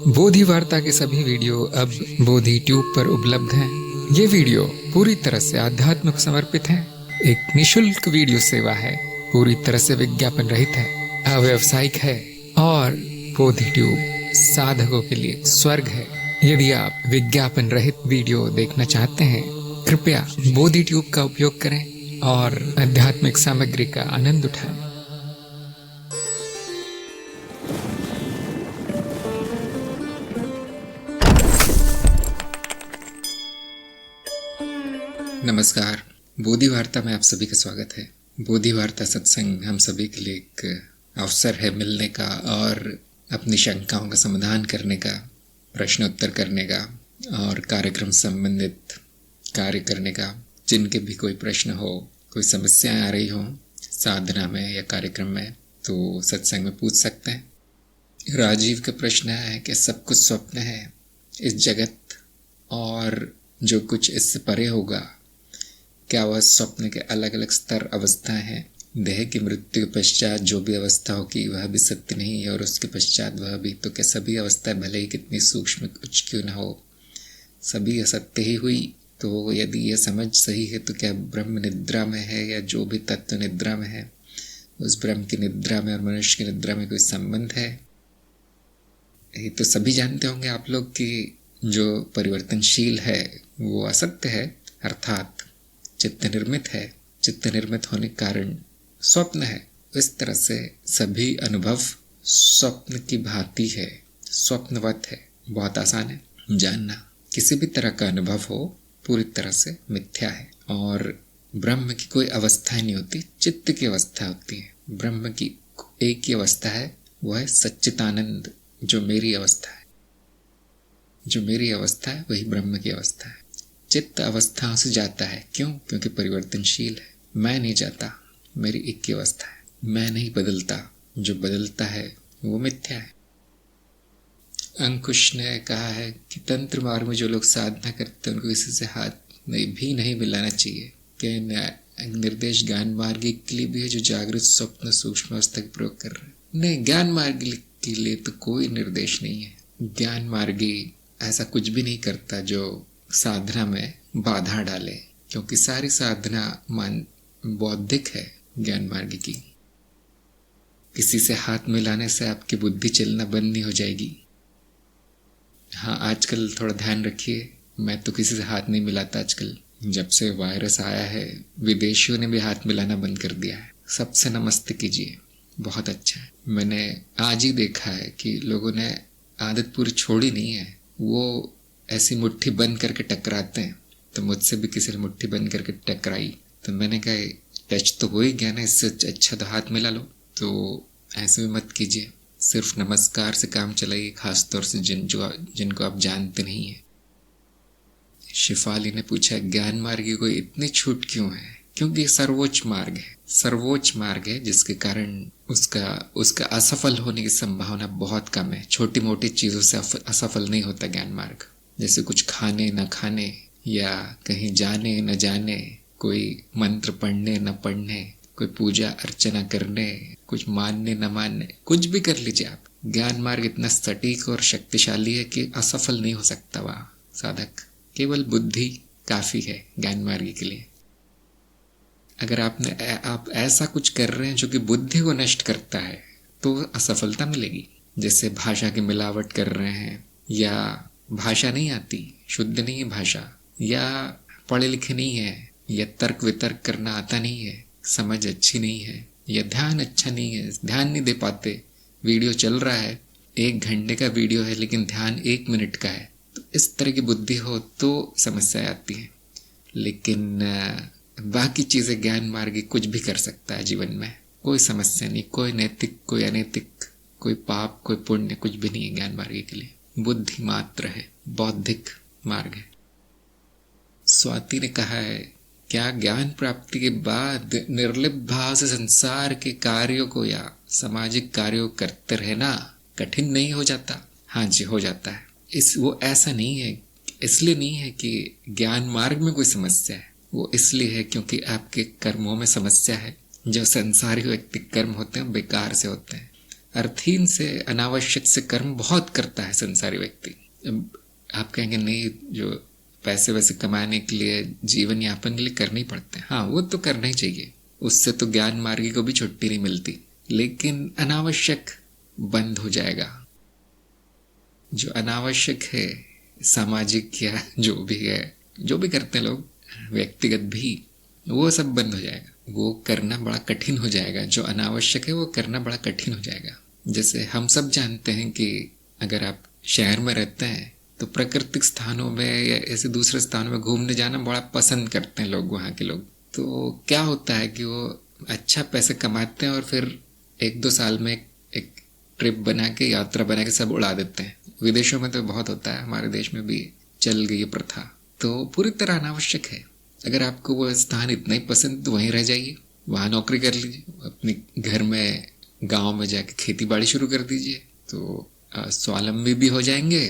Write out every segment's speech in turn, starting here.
बोधि वार्ता के सभी वीडियो अब बोधि ट्यूब पर उपलब्ध हैं। ये वीडियो पूरी तरह से आध्यात्म को समर्पित है। एक निशुल्क वीडियो सेवा है, पूरी तरह से विज्ञापन रहित है, अव्यावसायिक है और बोधि ट्यूब साधकों के लिए स्वर्ग है। यदि आप विज्ञापन रहित वीडियो देखना चाहते हैं, कृपया बोधि ट्यूब का उपयोग करें और आध्यात्मिक सामग्री का आनंद उठाएं। नमस्कार, बोधि वार्ता में आप सभी का स्वागत है। बोधि वार्ता सत्संग हम सभी के लिए एक अवसर है मिलने का और अपनी शंकाओं का समाधान करने का, प्रश्न उत्तर करने का और कार्यक्रम संबंधित कार्य करने का। जिनके भी कोई प्रश्न हो, कोई समस्याएं आ रही हो साधना में या कार्यक्रम में, तो सत्संग में पूछ सकते हैं। राजीव का प्रश्न है कि सब कुछ स्वप्न है, इस जगत और जो कुछ इससे परे होगा, क्या वह स्वप्न के अलग अलग स्तर अवस्थाएं हैं? देह की मृत्यु के पश्चात जो भी अवस्था होगी वह भी सत्य नहीं है और उसके पश्चात वह भी, तो क्या सभी अवस्थाएं भले ही कितनी सूक्ष्म कुछ क्यों न हो, सभी असत्य ही हुई? तो यदि यह समझ सही है तो क्या ब्रह्म निद्रा में है या जो भी तत्व निद्रा में है, उस ब्रह्म की निद्रा में और मनुष्य की निद्रा में कोई संबंध है? ये तो सभी जानते होंगे आप लोग कि जो परिवर्तनशील है वो असत्य है, अर्थात चित्त निर्मित है। चित्त निर्मित होने के कारण स्वप्न है। इस तरह से सभी अनुभव स्वप्न की भांति है, स्वप्नवत है। बहुत आसान है जानना। किसी भी तरह का अनुभव हो पूरी तरह से मिथ्या है और ब्रह्म की कोई अवस्था नहीं होती, चित्त की अवस्था होती है। ब्रह्म की एक ही अवस्था है, वह है सच्चिदानंद। जो मेरी अवस्था है, जो मेरी अवस्था है वही ब्रह्म की अवस्था है। चित्त अवस्थाओं से जाता है, क्यों? क्योंकि परिवर्तनशील है। मैं नहीं जाता, मेरी एक ही अवस्था है। मैं नहीं बदलता, जो बदलता है वो मिथ्या है। अंकुश ने कहा है कि तंत्र मार्ग में जो लोग साधना करते हैं उनको किसी से हाथ भी नहीं मिलाना चाहिए। क्या निर्देश ज्ञान मार्ग के लिए भी है जो जागृत स्वप्न सूक्ष्म अवस्था का प्रयोग कर रहे हैं? नहीं, ज्ञान मार्ग के लिए तो कोई निर्देश नहीं है। ज्ञान मार्गी ऐसा कुछ भी नहीं करता जो साधना में बाधा डाले, क्योंकि सारी साधना बौद्धिक है। ज्ञान मार्ग की किसी से हाथ मिलाने से आपकी बुद्धि चलना बंद नहीं हो जाएगी। हाँ, आजकल थोड़ा ध्यान रखिए, मैं तो किसी से हाथ नहीं मिलाता आजकल। जब से वायरस आया है विदेशियों ने भी हाथ मिलाना बंद कर दिया है। सबसे नमस्ते कीजिए, बहुत अच्छा है। मैंने आज ही देखा है कि लोगों ने आदत पूरी छोड़ी नहीं है, वो ऐसी मुट्ठी बंद करके टकराते हैं। तो मुझसे भी किसी ने मुट्ठी बंद करके टकराई तो मैंने कहा टच तो हो ही गया ना, इससे अच्छा तो हाथ मिला लो। तो ऐसे भी मत कीजिए, सिर्फ नमस्कार से काम चलाइए, खासतौर से जिनको आप जानते नहीं है। शिफाली ने पूछा ज्ञान मार्ग की कोई इतनी छूट क्यों है? क्योंकि सर्वोच्च मार्ग है, सर्वोच्च मार्ग है, जिसके कारण उसका असफल होने की संभावना बहुत कम है। छोटी मोटी चीजों से असफल नहीं होता ज्ञान मार्ग। जैसे कुछ खाने न खाने या कहीं जाने न जाने, कोई मंत्र पढ़ने न पढ़ने, कोई पूजा अर्चना करने, कुछ मानने न मानने, कुछ भी कर लीजिए आप। ज्ञान मार्ग इतना सटीक और शक्तिशाली है कि असफल नहीं हो सकता वह साधक। केवल बुद्धि काफी है ज्ञान मार्ग के लिए। अगर आप ऐसा कुछ कर रहे हैं जो कि बुद्धि को नष्ट करता है तो असफलता मिलेगी। जैसे भाषा की मिलावट कर रहे हैं, या भाषा नहीं आती, शुद्ध नहीं है भाषा, या पढ़े लिखे नहीं है, या तर्क वितर्क करना आता नहीं है, समझ अच्छी नहीं है, या ध्यान अच्छा नहीं है, ध्यान नहीं दे पाते। वीडियो चल रहा है, 1 घंटे का वीडियो है लेकिन ध्यान 1 मिनट का है, तो इस तरह की बुद्धि हो तो समस्या आती है। लेकिन बाकी चीजें ज्ञान मार्गी कुछ भी कर सकता है जीवन में, कोई समस्या नहीं। कोई नैतिक, कोई अनैतिक, कोई पाप, कोई पुण्य, कुछ भी नहीं है ज्ञान मार्गी के लिए। बुद्धि मात्र है, बौद्धिक मार्ग है। स्वाति ने कहा है क्या ज्ञान प्राप्ति के बाद निर्लिप्त भाव से संसार के कार्यों को या सामाजिक कार्यों करते रहना कठिन नहीं हो जाता? हाँ जी, हो जाता है। वो ऐसा नहीं है, इसलिए नहीं है कि ज्ञान मार्ग में कोई समस्या है, वो इसलिए है क्योंकि आपके कर्मों में समस्या है। जो संसारी व्यक्ति कर्म होते हैं बेकार से होते हैं। अर्थहीन से, अनावश्यक से कर्म बहुत करता है संसारी व्यक्ति। अब आप कहेंगे नहीं, जो पैसे वैसे कमाने के लिए, जीवन यापन के लिए करने ही पड़ते हैं, हाँ वो तो करना ही चाहिए, उससे तो ज्ञान मार्गी को भी छुट्टी नहीं मिलती, लेकिन अनावश्यक बंद हो जाएगा। जो अनावश्यक है, सामाजिक या जो भी है, जो भी करते हैं लोग व्यक्तिगत भी, वो सब बंद हो जाएगा, वो करना बड़ा कठिन हो जाएगा। जो अनावश्यक है वो करना बड़ा कठिन हो जाएगा। जैसे हम सब जानते हैं कि अगर आप शहर में रहते हैं तो प्राकृतिक स्थानों में या ऐसे दूसरे स्थानों में घूमने जाना बड़ा पसंद करते हैं लोग, वहाँ के लोग। तो क्या होता है कि वो अच्छा पैसे कमाते हैं और फिर 1-2 साल में एक ट्रिप बना के, यात्रा बना के सब उड़ा देते हैं। विदेशों में तो बहुत होता है, हमारे देश में भी चल गई प्रथा। तो पूरी तरह अनावश्यक है। अगर आपको वो स्थान इतना ही पसंद तो वहीं रह जाइए, वहाँ नौकरी कर लीजिए, अपने घर में गांव में जाके खेती बाड़ी शुरू कर दीजिए, तो स्वावलंबी भी हो जाएंगे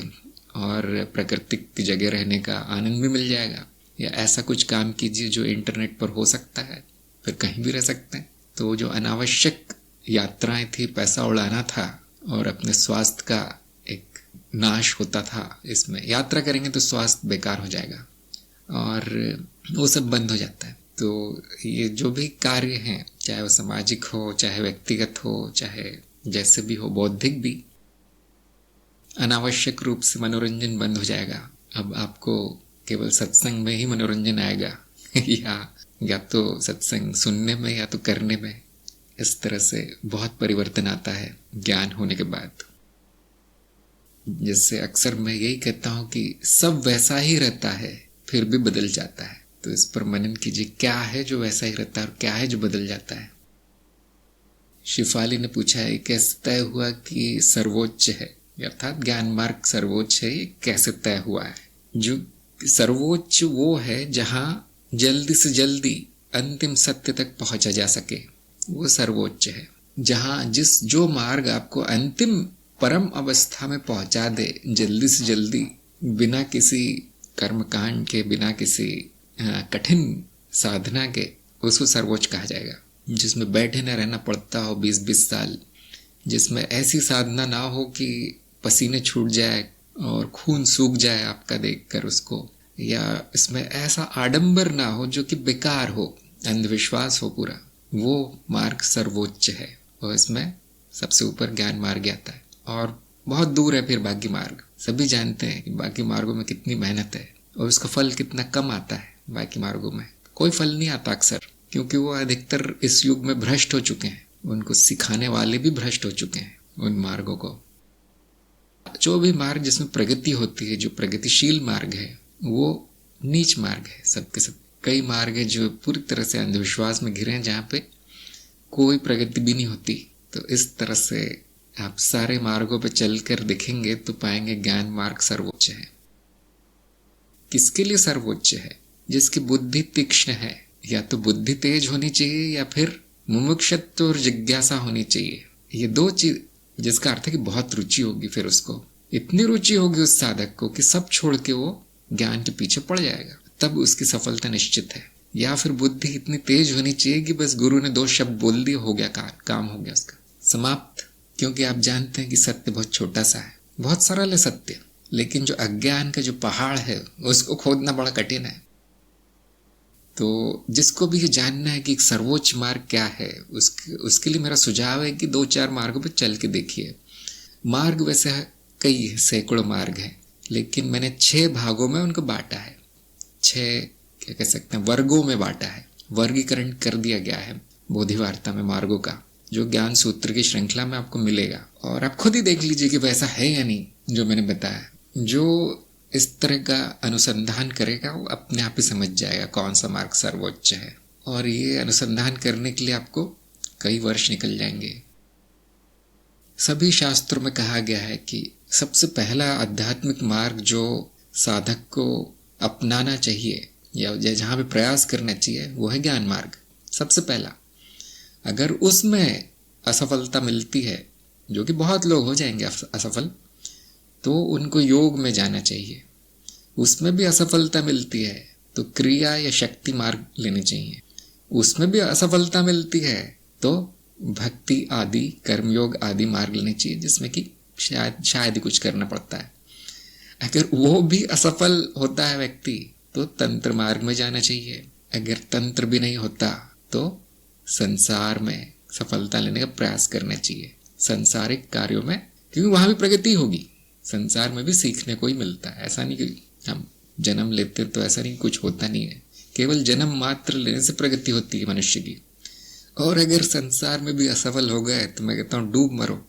और प्राकृतिक जगह रहने का आनंद भी मिल जाएगा। या ऐसा कुछ काम कीजिए जो इंटरनेट पर हो सकता है, फिर कहीं भी रह सकते हैं। तो जो अनावश्यक यात्राएं थी, पैसा उड़ाना था और अपने स्वास्थ्य का एक नाश होता था, इसमें यात्रा करेंगे तो स्वास्थ्य बेकार हो जाएगा और वो सब बंद हो जाता है। तो ये जो भी कार्य हैं, चाहे वो सामाजिक हो, चाहे व्यक्तिगत हो, चाहे जैसे भी हो, बौद्धिक भी, अनावश्यक रूप से मनोरंजन बंद हो जाएगा। अब आपको केवल सत्संग में ही मनोरंजन आएगा या तो सत्संग सुनने में या तो करने में। इस तरह से बहुत परिवर्तन आता है ज्ञान होने के बाद। जैसे अक्सर मैं यही कहता हूँ कि सब वैसा ही रहता है फिर भी बदल जाता है। तो इस पर मनन कीजिए, क्या है जो वैसा ही रहता है और क्या है जो बदल जाता है। शिफाली ने पूछा है, कैसे तय हुआ कि सर्वोच्च है, अर्थात ज्ञान मार्ग सर्वोच्च है, ये कैसे तय हुआ है? जो सर्वोच्च वो है जहां जल्दी से जल्दी अंतिम सत्य तक पहुंचा जा सके, वो सर्वोच्च है। जहां जो मार्ग आपको अंतिम परम अवस्था में पहुंचा दे, जल्दी से जल्दी, बिना किसी कर्मकांड के, बिना किसी कठिन साधना के, उसको सर्वोच्च कहा जाएगा। जिसमें बैठे न रहना पड़ता हो 20-20 साल, जिसमें ऐसी साधना ना हो कि पसीने छूट जाए और खून सूख जाए आपका देखकर उसको, या इसमें ऐसा आडंबर ना हो जो कि बेकार हो, अंधविश्वास हो पूरा, वो मार्ग सर्वोच्च है। और इसमें सबसे ऊपर ज्ञान मार्ग आता है और बहुत दूर है फिर बाकी मार्ग। सभी जानते हैं कि बाकी मार्गों में कितनी मेहनत है और उसका फल कितना कम आता है। बाकी मार्गों में कोई फल नहीं आता अक्सर, क्योंकि वो अधिकतर इस युग में भ्रष्ट हो चुके हैं, उनको सिखाने वाले भी भ्रष्ट हो चुके हैं उन मार्गों को। जो भी मार्ग जिसमें प्रगति होती है, जो प्रगतिशील मार्ग है, वो नीच मार्ग है सबके सब। कई मार्ग है जो पूरी तरह से अंधविश्वास में घिरे हैं, जहाँ पे कोई प्रगति भी नहीं होती। तो इस तरह से आप सारे मार्गों पे चलकर देखेंगे तो पाएंगे ज्ञान मार्ग सर्वोच्च है। किसके लिए सर्वोच्च है? जिसकी बुद्धि तीक्ष्ण है। या तो बुद्धि तेज होनी चाहिए या फिर मुमुक्षुत्व और जिज्ञासा होनी चाहिए। ये दो चीज, जिसका अर्थ है कि बहुत रुचि होगी, फिर उसको इतनी रुचि होगी उस साधक को कि सब छोड़ के वो ज्ञान के पीछे पड़ जाएगा, तब उसकी सफलता निश्चित है। या फिर बुद्धि इतनी तेज होनी चाहिए कि बस गुरु ने 2 शब्द बोल दिए, हो गया काम हो गया उसका, समाप्त। क्योंकि आप जानते हैं कि सत्य बहुत छोटा सा है, बहुत सरल है सत्य, लेकिन जो अज्ञान का जो पहाड़ है उसको खोदना बड़ा कठिन है। तो जिसको भी ये जानना है कि एक सर्वोच्च मार्ग क्या है, उसके लिए मेरा सुझाव है कि 2-4 मार्गों पर चल के देखिए। मार्ग वैसे कई सैकड़ों मार्ग हैं, लेकिन मैंने 6 भागों में उनको बांटा है। 6 क्या कह सकते हैं, वर्गों में बांटा है, वर्गीकरण कर दिया गया है बोधिवार्ता में मार्गों का, जो ज्ञान सूत्र की श्रृंखला में आपको मिलेगा। और आप खुद ही देख लीजिए कि वैसा है या नहीं जो मैंने बताया। जो इस तरह का अनुसंधान करेगा वो अपने आप ही समझ जाएगा कौन सा मार्ग सर्वोच्च है। और ये अनुसंधान करने के लिए आपको कई वर्ष निकल जाएंगे। सभी शास्त्रों में कहा गया है कि सबसे पहला आध्यात्मिक मार्ग जो साधक को अपनाना चाहिए या जहाँ भी प्रयास करना चाहिए, वो है ज्ञान मार्ग, सबसे पहला। अगर उसमें असफलता मिलती है, जो कि बहुत लोग हो जाएंगे असफल, तो उनको योग में जाना चाहिए। उसमें भी असफलता मिलती है तो क्रिया या शक्ति मार्ग लेने चाहिए। उसमें भी असफलता मिलती है तो भक्ति आदि कर्मयोग आदि मार्ग लेने चाहिए, जिसमें कि शायद ही कुछ करना पड़ता है। अगर वो भी असफल होता है व्यक्ति तो तंत्र मार्ग में जाना चाहिए। अगर तंत्र भी नहीं होता तो संसार में सफलता लेने का प्रयास करना चाहिए, सांसारिक कार्यों में, क्योंकि वहां भी प्रगति होगी। संसार में भी सीखने को ही मिलता है। ऐसा नहीं कि हम जन्म लेते तो ऐसा नहीं, कुछ होता नहीं है। केवल जन्म मात्र लेने से प्रगति होती है मनुष्य की। और अगर संसार में भी असफल हो गए तो मैं कहता हूँ डूब मरो।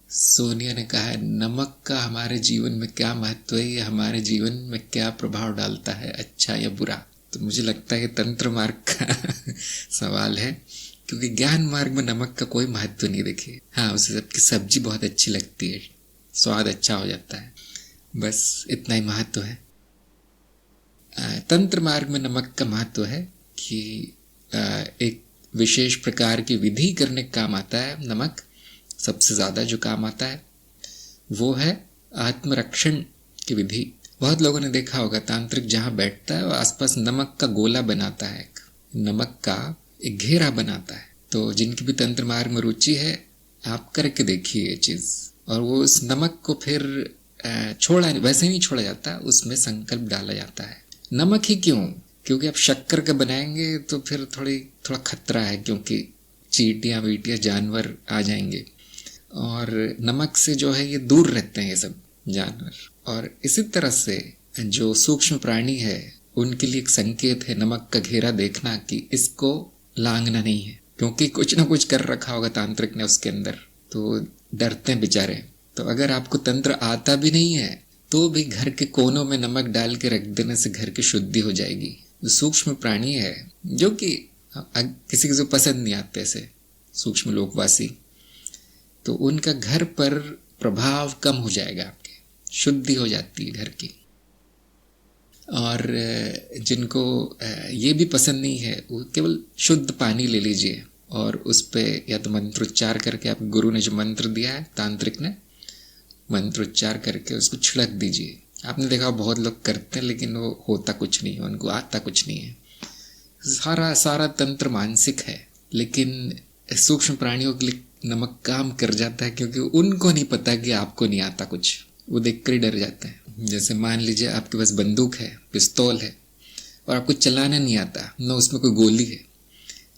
सोनिया ने कहा है, नमक का हमारे जीवन में क्या महत्व है, ये हमारे जीवन में क्या प्रभाव डालता है, अच्छा या बुरा? तो मुझे लगता है ये तंत्र मार्ग का सवाल है, क्योंकि ज्ञान मार्ग में नमक का कोई महत्व नहीं देखिए। हाँ, उसे सबकी सब्जी बहुत अच्छी लगती है, स्वाद अच्छा हो जाता है, बस इतना ही महत्व है। तंत्र मार्ग में नमक का महत्व है कि एक विशेष प्रकार की विधि करने का काम आता है। नमक सबसे ज्यादा जो काम आता है वो है आत्मरक्षण की विधि। बहुत लोगों ने देखा होगा, तांत्रिक जहां बैठता है वो आसपास नमक का गोला बनाता है, नमक का एक घेरा बनाता है। तो जिनकी भी तंत्र मार्ग में रुचि है, आप करके देखिए ये चीज। और वो उस नमक को फिर वैसे नहीं छोड़ा जाता, उसमें संकल्प डाला जाता है। नमक ही क्यों? क्योंकि आप शक्कर का बनाएंगे तो फिर थोड़ा खतरा है, क्योंकि चींटियां वीटियां जानवर आ जाएंगे, और नमक से जो है ये दूर रहते हैं ये सब जानवर। और इसी तरह से जो सूक्ष्म प्राणी है उनके लिए एक संकेत है नमक का घेरा देखना, कि इसको लांघना नहीं है, क्योंकि कुछ ना कुछ कर रखा होगा तांत्रिक ने उसके अंदर, तो डरते हैं बेचारे। तो अगर आपको तंत्र आता भी नहीं है तो भी घर के कोनों में नमक डाल के रख देने से घर की शुद्धि हो जाएगी। जो सूक्ष्म प्राणी है, जो कि किसी को पसंद नहीं आते ऐसे सूक्ष्म लोकवासी, तो उनका घर पर प्रभाव कम हो जाएगा, आपके शुद्धि हो जाती है घर की। और जिनको ये भी पसंद नहीं है, वो केवल शुद्ध पानी ले लीजिए और उस पे या तो मंत्रोच्चार करके, आप गुरु ने जो मंत्र दिया है, तांत्रिक ने मंत्रोच्चार करके उसको छिड़क दीजिए। आपने देखा बहुत लोग करते हैं, लेकिन वो होता कुछ नहीं है, उनको आता कुछ नहीं है। सारा तंत्र मानसिक है, लेकिन सूक्ष्म प्राणियों के लिए नमक काम कर जाता है, क्योंकि उनको नहीं पता कि आपको नहीं आता कुछ, वो देखकर ही डर जाते हैं। जैसे मान लीजिए आपके पास बंदूक है, पिस्तौल है, और आपको चलाना नहीं आता, न उसमें कोई गोली है,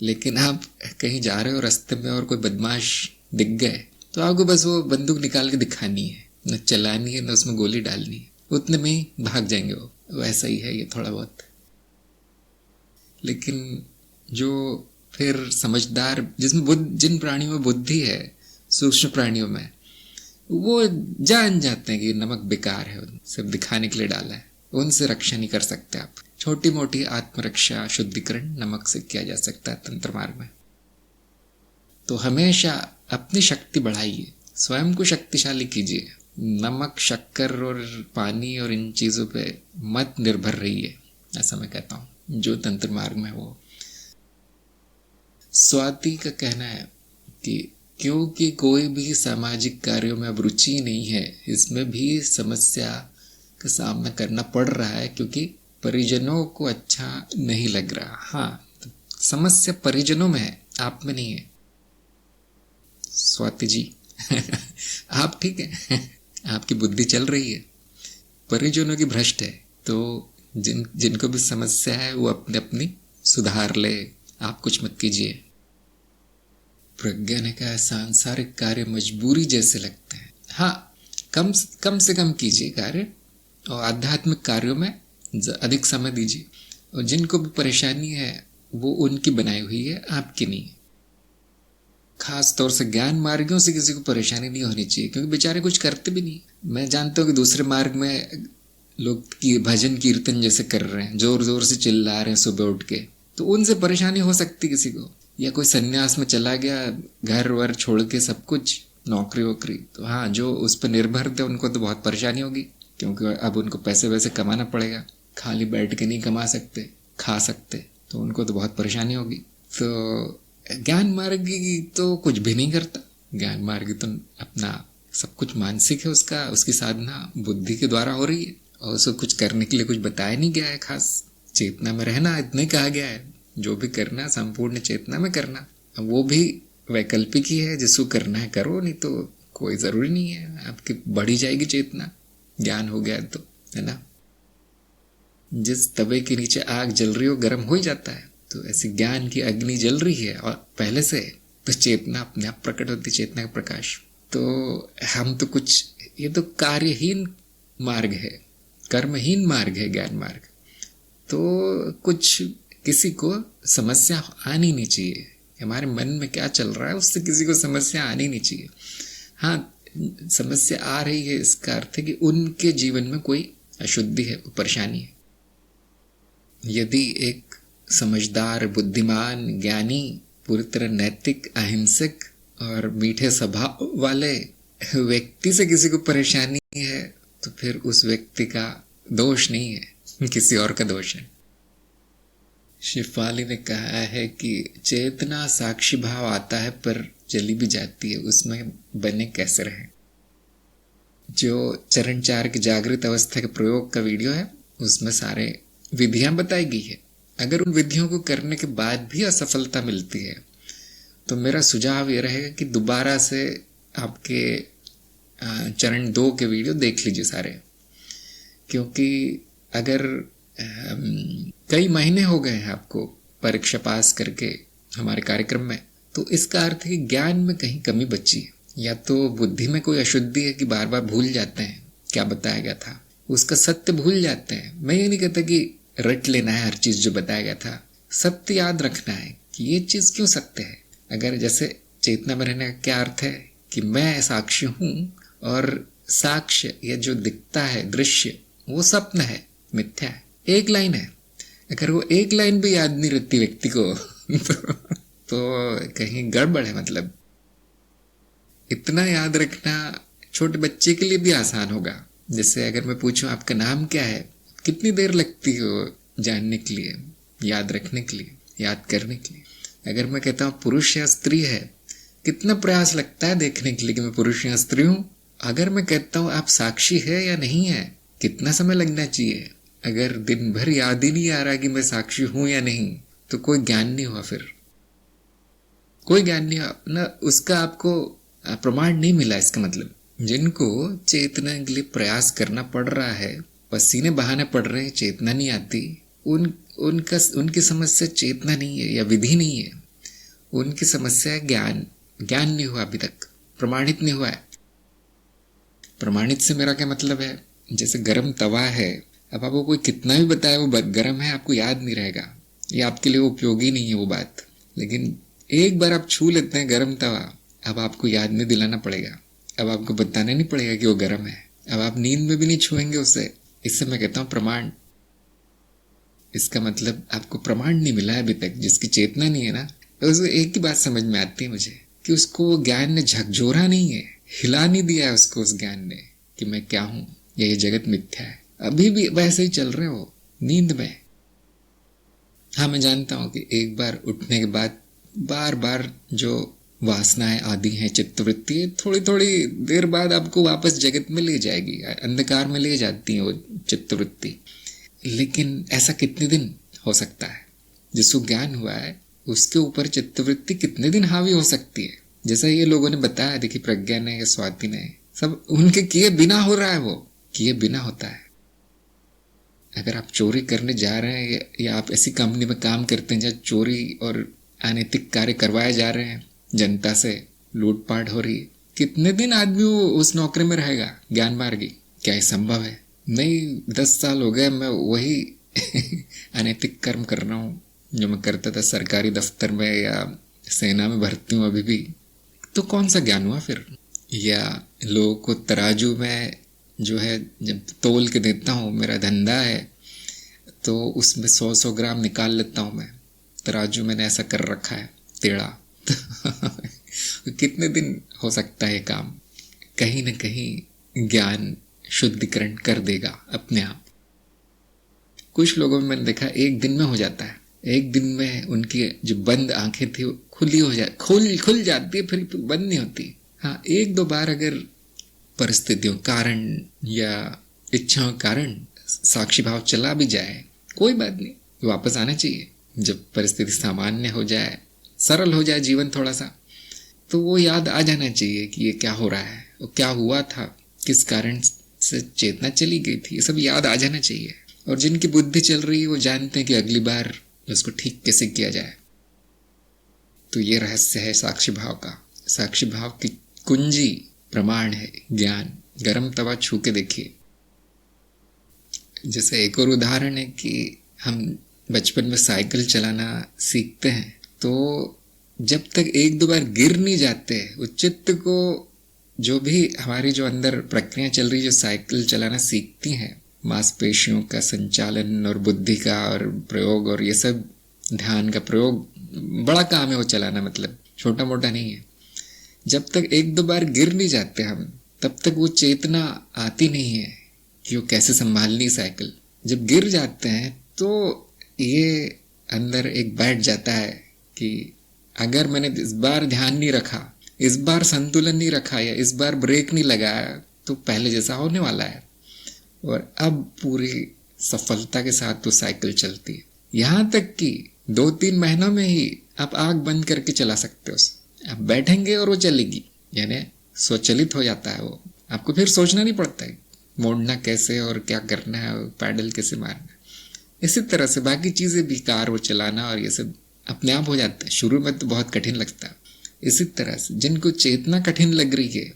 लेकिन आप कहीं जा रहे हो रास्ते में और कोई बदमाश दिख गए, तो आपको बस वो बंदूक निकाल के दिखानी है, न चलानी है न उसमें गोली डालनी है, उतने में ही भाग जाएंगे वो। वैसा ही है ये थोड़ा बहुत। लेकिन जो फिर समझदार, जिसमें जिन प्राणियों में बुद्धि है, सूक्ष्म प्राणियों में, वो जान जाते हैं कि नमक बेकार है, सिर्फ दिखाने के लिए डाला है, उनसे रक्षा नहीं कर सकते आप। छोटी मोटी आत्मरक्षा, शुद्धिकरण नमक से किया जा सकता है तंत्र मार्ग में। तो हमेशा अपनी शक्ति बढ़ाइए, स्वयं को शक्तिशाली कीजिए। नमक, शक्कर और पानी और इन चीजों पे मत निर्भर रहिए, ऐसा मैं कहता हूँ जो तंत्र मार्ग में वो। स्वाति का कहना है कि क्योंकि कोई भी सामाजिक कार्यों में अब रुचि नहीं है, इसमें भी समस्या का सामना करना पड़ रहा है, क्योंकि परिजनों को अच्छा नहीं लग रहा। हाँ, तो समस्या परिजनों में है, आप में नहीं है स्वाति जी। आप ठीक है, आपकी बुद्धि चल रही है, परिजनों की भ्रष्ट है। तो जिनको भी समस्या है वो अपनी सुधार ले, आप कुछ मत कीजिए। प्रज्ञा ने कहा, सांसारिक कार्य मजबूरी जैसे लगते हैं। हाँ, कम से कम कीजिए कार्य, और आध्यात्मिक कार्यों में अधिक समय दीजिए। और जिनको भी परेशानी है वो उनकी बनाई हुई है, आपकी नहीं। खास तौर से ज्ञान मार्गियों से किसी को परेशानी नहीं होनी चाहिए, क्योंकि बेचारे कुछ करते भी नहीं। मैं जानता हूँ कि दूसरे मार्ग में लोग भजन कीर्तन जैसे कर रहे हैं, जोर जोर से चिल्ला रहे हैं सुबह उठ के, तो उनसे परेशानी हो सकती किसी को। या कोई सन्यास में चला गया, घर वर छोड़ के सब कुछ, नौकरी वोकरी, तो हाँ, जो उस पर निर्भर थे उनको तो बहुत परेशानी होगी, क्योंकि अब उनको पैसे वैसे कमाना पड़ेगा, खाली बैठ के नहीं कमा सकते, खा सकते, तो उनको तो बहुत परेशानी होगी। तो ज्ञान मार्गी तो कुछ भी नहीं करता। ज्ञान मार्गी तो अपना सब कुछ मानसिक है, उसकी साधना बुद्धि के द्वारा हो रही है, और उसको कुछ करने के लिए कुछ बताया नहीं गया है खास। चेतना में रहना इतना ही कहा गया है, जो भी करना संपूर्ण चेतना में करना, वो भी वैकल्पिक ही है, जिसको करना है करो, नहीं तो कोई ज़रूरी नहीं है। आपकी बढ़ी जाएगी चेतना, ज्ञान हो गया तो, है ना। जिस तवे के नीचे आग जल रही हो गर्म हो ही जाता है, तो ऐसी ज्ञान की अग्नि जल रही है और पहले से, तो चेतना अपने आप प्रकट होती, चेतना का प्रकाश। तो हम तो कुछ, ये तो कार्यहीन मार्ग है, कर्महीन मार्ग है ज्ञान मार्ग। तो कुछ किसी को समस्या आनी नहीं चाहिए, हमारे मन में क्या चल रहा है उससे किसी को समस्या आनी नहीं चाहिए। हाँ, समस्या आ रही है इसका अर्थ है कि उनके जीवन में कोई अशुद्धि है, परेशानी है। यदि एक समझदार, बुद्धिमान, ज्ञानी, पूरी तरह नैतिक, अहिंसक और मीठे स्वभाव वाले व्यक्ति से किसी को परेशानी है, तो फिर उस व्यक्ति का दोष नहीं है, किसी और का दोष है। शिफाली ने कहा है कि चेतना साक्षी भाव आता है पर चली भी जाती है, उसमें बने कैसे रहे। जो चरण 4 की जागृत अवस्था के प्रयोग का वीडियो है, उसमें सारे विधियां बताई गई है। अगर उन विधियों को करने के बाद भी असफलता मिलती है, तो मेरा सुझाव ये रहेगा कि दोबारा से आपके चरण 2 के वीडियो देख लीजिए सारे, क्योंकि अगर कई महीने हो गए हैं आपको परीक्षा पास करके हमारे कार्यक्रम में, तो इसका अर्थ है कि ज्ञान में कहीं कमी बची है, या तो बुद्धि में कोई अशुद्धि है कि बार बार भूल जाते हैं क्या बताया गया था, उसका सत्य भूल जाते हैं। मैं ये नहीं कहता कि रट लेना है हर चीज जो बताया गया था, सत्य याद रखना है कि ये चीज क्यों सत्य है। अगर जैसे चेतना में रहने का क्या अर्थ है कि मैं साक्षी हूं और साक्ष्य, ये जो दिखता है दृश्य, वो स्वप्न है, मिथ्या है, एक लाइन है। अगर वो एक लाइन भी याद नहीं रहती व्यक्ति को तो कहीं गड़बड़ है। मतलब इतना याद रखना छोटे बच्चे के लिए भी आसान होगा। जैसे अगर मैं पूछूं आपका नाम क्या है, कितनी देर लगती है जानने के लिए, याद रखने के लिए, याद करने के लिए। अगर मैं कहता हूँ पुरुष या स्त्री है, कितना प्रयास लगता है देखने के लिए कि मैं पुरुष या स्त्री हूँ। अगर मैं कहता हूँ आप साक्षी है या नहीं है, कितना समय लगना चाहिए। अगर दिन भर याद ही नहीं आ रहा कि मैं साक्षी हूं या नहीं, तो कोई ज्ञान नहीं हुआ, फिर कोई ज्ञान नहीं हुआ ना, उसका आपको प्रमाण नहीं मिला। इसका मतलब जिनको चेतना के लिए प्रयास करना पड़ रहा है, पसीने बहाने पड़ रहे हैं, चेतना नहीं आती, उनकी समस्या चेतना नहीं है या विधि नहीं है, उनकी समस्या है ज्ञान। ज्ञान नहीं हुआ अभी तक, प्रमाणित नहीं हुआ है। प्रमाणित से मेरा क्या मतलब है, जैसे गर्म तवा है, अब आपको कोई कितना भी बताए वो गर्म है, आपको याद नहीं रहेगा, ये आपके लिए उपयोगी नहीं है वो बात। लेकिन एक बार आप छू लेते हैं गर्म तवा, अब आपको याद नहीं दिलाना पड़ेगा, अब आपको बताना नहीं पड़ेगा कि वो गर्म है, अब आप नींद में भी नहीं छुएंगे उसे। इससे मैं कहता हूँ प्रमाण। इसका मतलब आपको प्रमाण नहीं मिला है अभी तक, जिसकी चेतना नहीं है ना, तो उसको एक ही बात समझ में आती है मुझे कि उसको ज्ञान ने झकझोरा नहीं है, हिला नहीं दिया है उसको उस ज्ञान ने कि मैं क्या हूं, ये जगत मिथ्या है। अभी भी वैसे ही चल रहे हो नींद में। हाँ, मैं जानता हूं कि एक बार उठने के बाद बार बार जो वासनाएं आदि हैं, चित्तवृत्ति, थोड़ी थोड़ी देर बाद आपको वापस जगत में ले जाएगी, अंधकार में ले जाती है वो चित्तवृत्ति। लेकिन ऐसा कितने दिन हो सकता है? जिसको ज्ञान हुआ है उसके ऊपर चित्तवृत्ति कितने दिन हावी हो सकती है? जैसा ये लोगों ने बताया, देखिए प्रज्ञा ने या स्वाति ने, सब उनके किए बिना हो रहा है, वो किए बिना होता है। अगर आप चोरी करने जा रहे हैं या आप ऐसी कंपनी में काम करते हैं जहाँ चोरी और अनैतिक कार्य करवाए जा रहे हैं, जनता से लूटपाट हो रही है, कितने दिन आदमी उस नौकरी में रहेगा ज्ञान मार्गी? क्या ये संभव है? नहीं, 10 साल हो गए मैं वही अनैतिक कर्म कर रहा हूँ जो मैं करता था सरकारी दफ्तर में या सेना में भर्ती हूँ अभी भी। तो कौन सा ज्ञान हुआ फिर? या लोगों को तराजू में जो है जब तोल के देता हूँ, मेरा धंधा है, तो उसमें 100-100 ग्राम निकाल लेता हूँ मैं। तराजू मैंने ऐसा कर रखा है टेढ़ा। कितने दिन हो सकता है काम? कहीं न कहीं ज्ञान शुद्धिकरण कर देगा अपने आप। कुछ लोगों में मैंने देखा एक दिन में हो जाता है, एक दिन में उनकी जो बंद आंखें थी खुली हो जाती, खुल जाती है, फिर बंद नहीं होती। हाँ, 1-2 बार अगर परिस्थितियों कारण या इच्छाओं कारण साक्षी भाव चला भी जाए, कोई बात नहीं, वापस आना चाहिए। जब परिस्थिति सामान्य हो जाए सरल हो जाए जीवन थोड़ा सा, तो वो याद आ जाना चाहिए कि ये क्या हो रहा है, वो क्या हुआ था, किस कारण से चेतना चली गई थी, ये सब याद आ जाना चाहिए। और जिनकी बुद्धि चल रही है वो जानते हैं कि अगली बार उसको ठीक कैसे किया जाए। तो ये रहस्य है साक्षी भाव का। साक्षी भाव की कुंजी प्रमाण है ज्ञान। गरम तवा छू के देखिए। जैसे एक और उदाहरण है कि हम बचपन में साइकिल चलाना सीखते हैं, तो जब तक एक दो बार गिर नहीं जाते, उस चित्त को जो भी हमारी जो अंदर प्रक्रिया चल रही है, जो साइकिल चलाना सीखती हैं, मांसपेशियों का संचालन और बुद्धि का और प्रयोग और ये सब ध्यान का प्रयोग, बड़ा काम है वो चलाना, मतलब छोटा मोटा नहीं है। जब तक एक दो बार गिर नहीं जाते हम, तब तक वो चेतना आती नहीं है कि वो कैसे संभालनी साइकिल। जब गिर जाते हैं तो ये अंदर एक बैठ जाता है कि अगर मैंने इस बार ध्यान नहीं रखा, इस बार संतुलन नहीं रखा या इस बार ब्रेक नहीं लगाया, तो पहले जैसा होने वाला है। और अब पूरी सफलता के साथ तो साइकिल चलती है। यहाँ तक कि 2-3 महीनों में ही आप आंख बंद करके चला सकते हो। आप बैठेंगे और वो चलेगी, यानी स्वचालित हो जाता है वो। आपको फिर सोचना नहीं पड़ता है मोड़ना कैसे और क्या करना है, पैडल कैसे मारना है। इसी तरह से बाकी चीजें भी, कार वो चलाना और ये सब अपने आप हो जाता है। शुरू में तो बहुत कठिन लगता है। इसी तरह से जिनको चेतना कठिन लग रही है,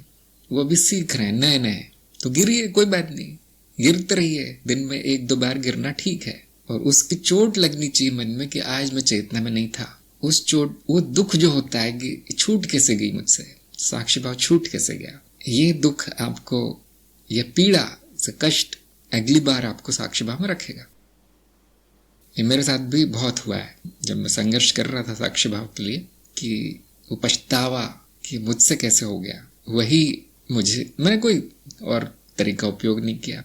वो अभी सीख रहे हैं नए नए, तो गिरिए, कोई बात नहीं, गिरते रहिए। दिन में 1-2 बार गिरना ठीक है। और उसकी चोट लगनी चाहिए मन में कि आज मैं चेतना में नहीं था। उस चोट, वो दुख जो होता है कि छूट कैसे गई मुझसे, साक्षी भाव छूट कैसे गया, ये दुख आपको, ये पीड़ा से कष्ट अगली बार आपको साक्षी भाव में रखेगा। ये मेरे साथ भी बहुत हुआ है जब मैं संघर्ष कर रहा था साक्षी भाव के लिए, कि वो पछतावा कि मुझसे कैसे हो गया, वही मैंने कोई और तरीका उपयोग नहीं किया।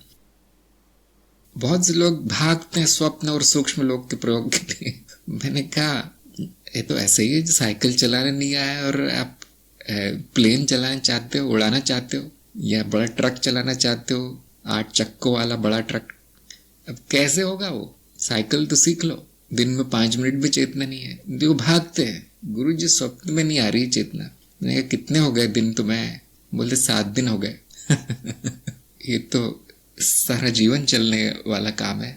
बहुत से लोग भागते हैं स्वप्न और सूक्ष्म लोक के प्रयोग के लिए। मैंने कहा ये तो ऐसे ही है, जो साइकिल चलाने नहीं आया और आप प्लेन चलाना चाहते हो, उड़ाना चाहते हो, या बड़ा ट्रक चलाना चाहते हो, 8 चक्कों वाला बड़ा ट्रक। अब कैसे होगा वो? साइकिल तो सीख लो। दिन में 5 मिनट भी चेतना नहीं है, जो भागते हैं। गुरु जी स्वप्न में नहीं आ रही चेतना। मैंने कहा कितने हो गए दिन तुम्हें? बोलते 7 दिन हो गए। ये तो सारा जीवन चलने वाला काम है।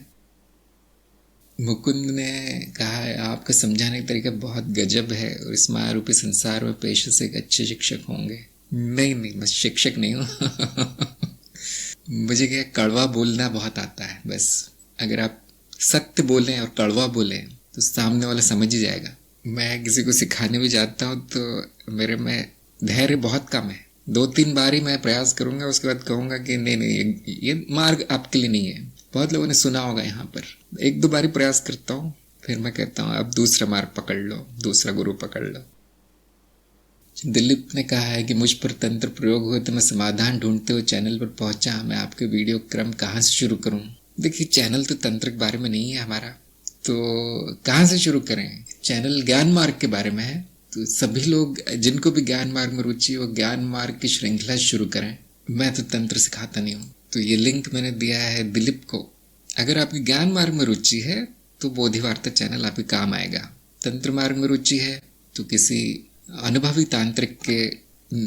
मुकुंद ने कहा है आपका समझाने का तरीका बहुत गजब है और इस मायारूपी संसार में पेशे से एक अच्छे शिक्षक होंगे। नहीं, मैं शिक्षक नहीं हूँ। मुझे क्या, कड़वा बोलना बहुत आता है बस। अगर आप सत्य बोलें और कड़वा बोलें तो सामने वाला समझ ही जाएगा। मैं किसी को सिखाने भी जाता हूँ तो मेरे में धैर्य बहुत कम है। 2-3 बार ही मैं प्रयास करूंगा, उसके बाद कहूंगा कि नहीं, ये मार्ग आपके लिए नहीं है। बहुत लोगों ने सुना होगा यहाँ पर। 1-2 बार ही प्रयास करता हूँ, फिर मैं कहता हूँ अब दूसरा मार्ग पकड़ लो, दूसरा गुरु पकड़ लो। दिलीप ने कहा है कि मुझ पर तंत्र प्रयोग हुए तो मैं समाधान ढूंढते हुए चैनल पर पहुंचा। मैं आपके वीडियो क्रम कहाँ से शुरू करूँ? देखिए, चैनल तो तंत्र के बारे में नहीं है हमारा, तो कहाँ से शुरू करें? चैनल ज्ञान मार्ग के बारे में है, तो सभी लोग जिनको भी ज्ञान मार्ग में रुचि है वो ज्ञान मार्ग की श्रृंखला शुरू करें। मैं तो तंत्र सिखाता नहीं हूँ। तो ये लिंक मैंने दिया है दिलीप को। अगर आपकी ज्ञान मार्ग में रुचि है तो बोधिवार्ता चैनल आपके काम आएगा। तंत्र मार्ग में रुचि है तो किसी अनुभवी तांत्रिक के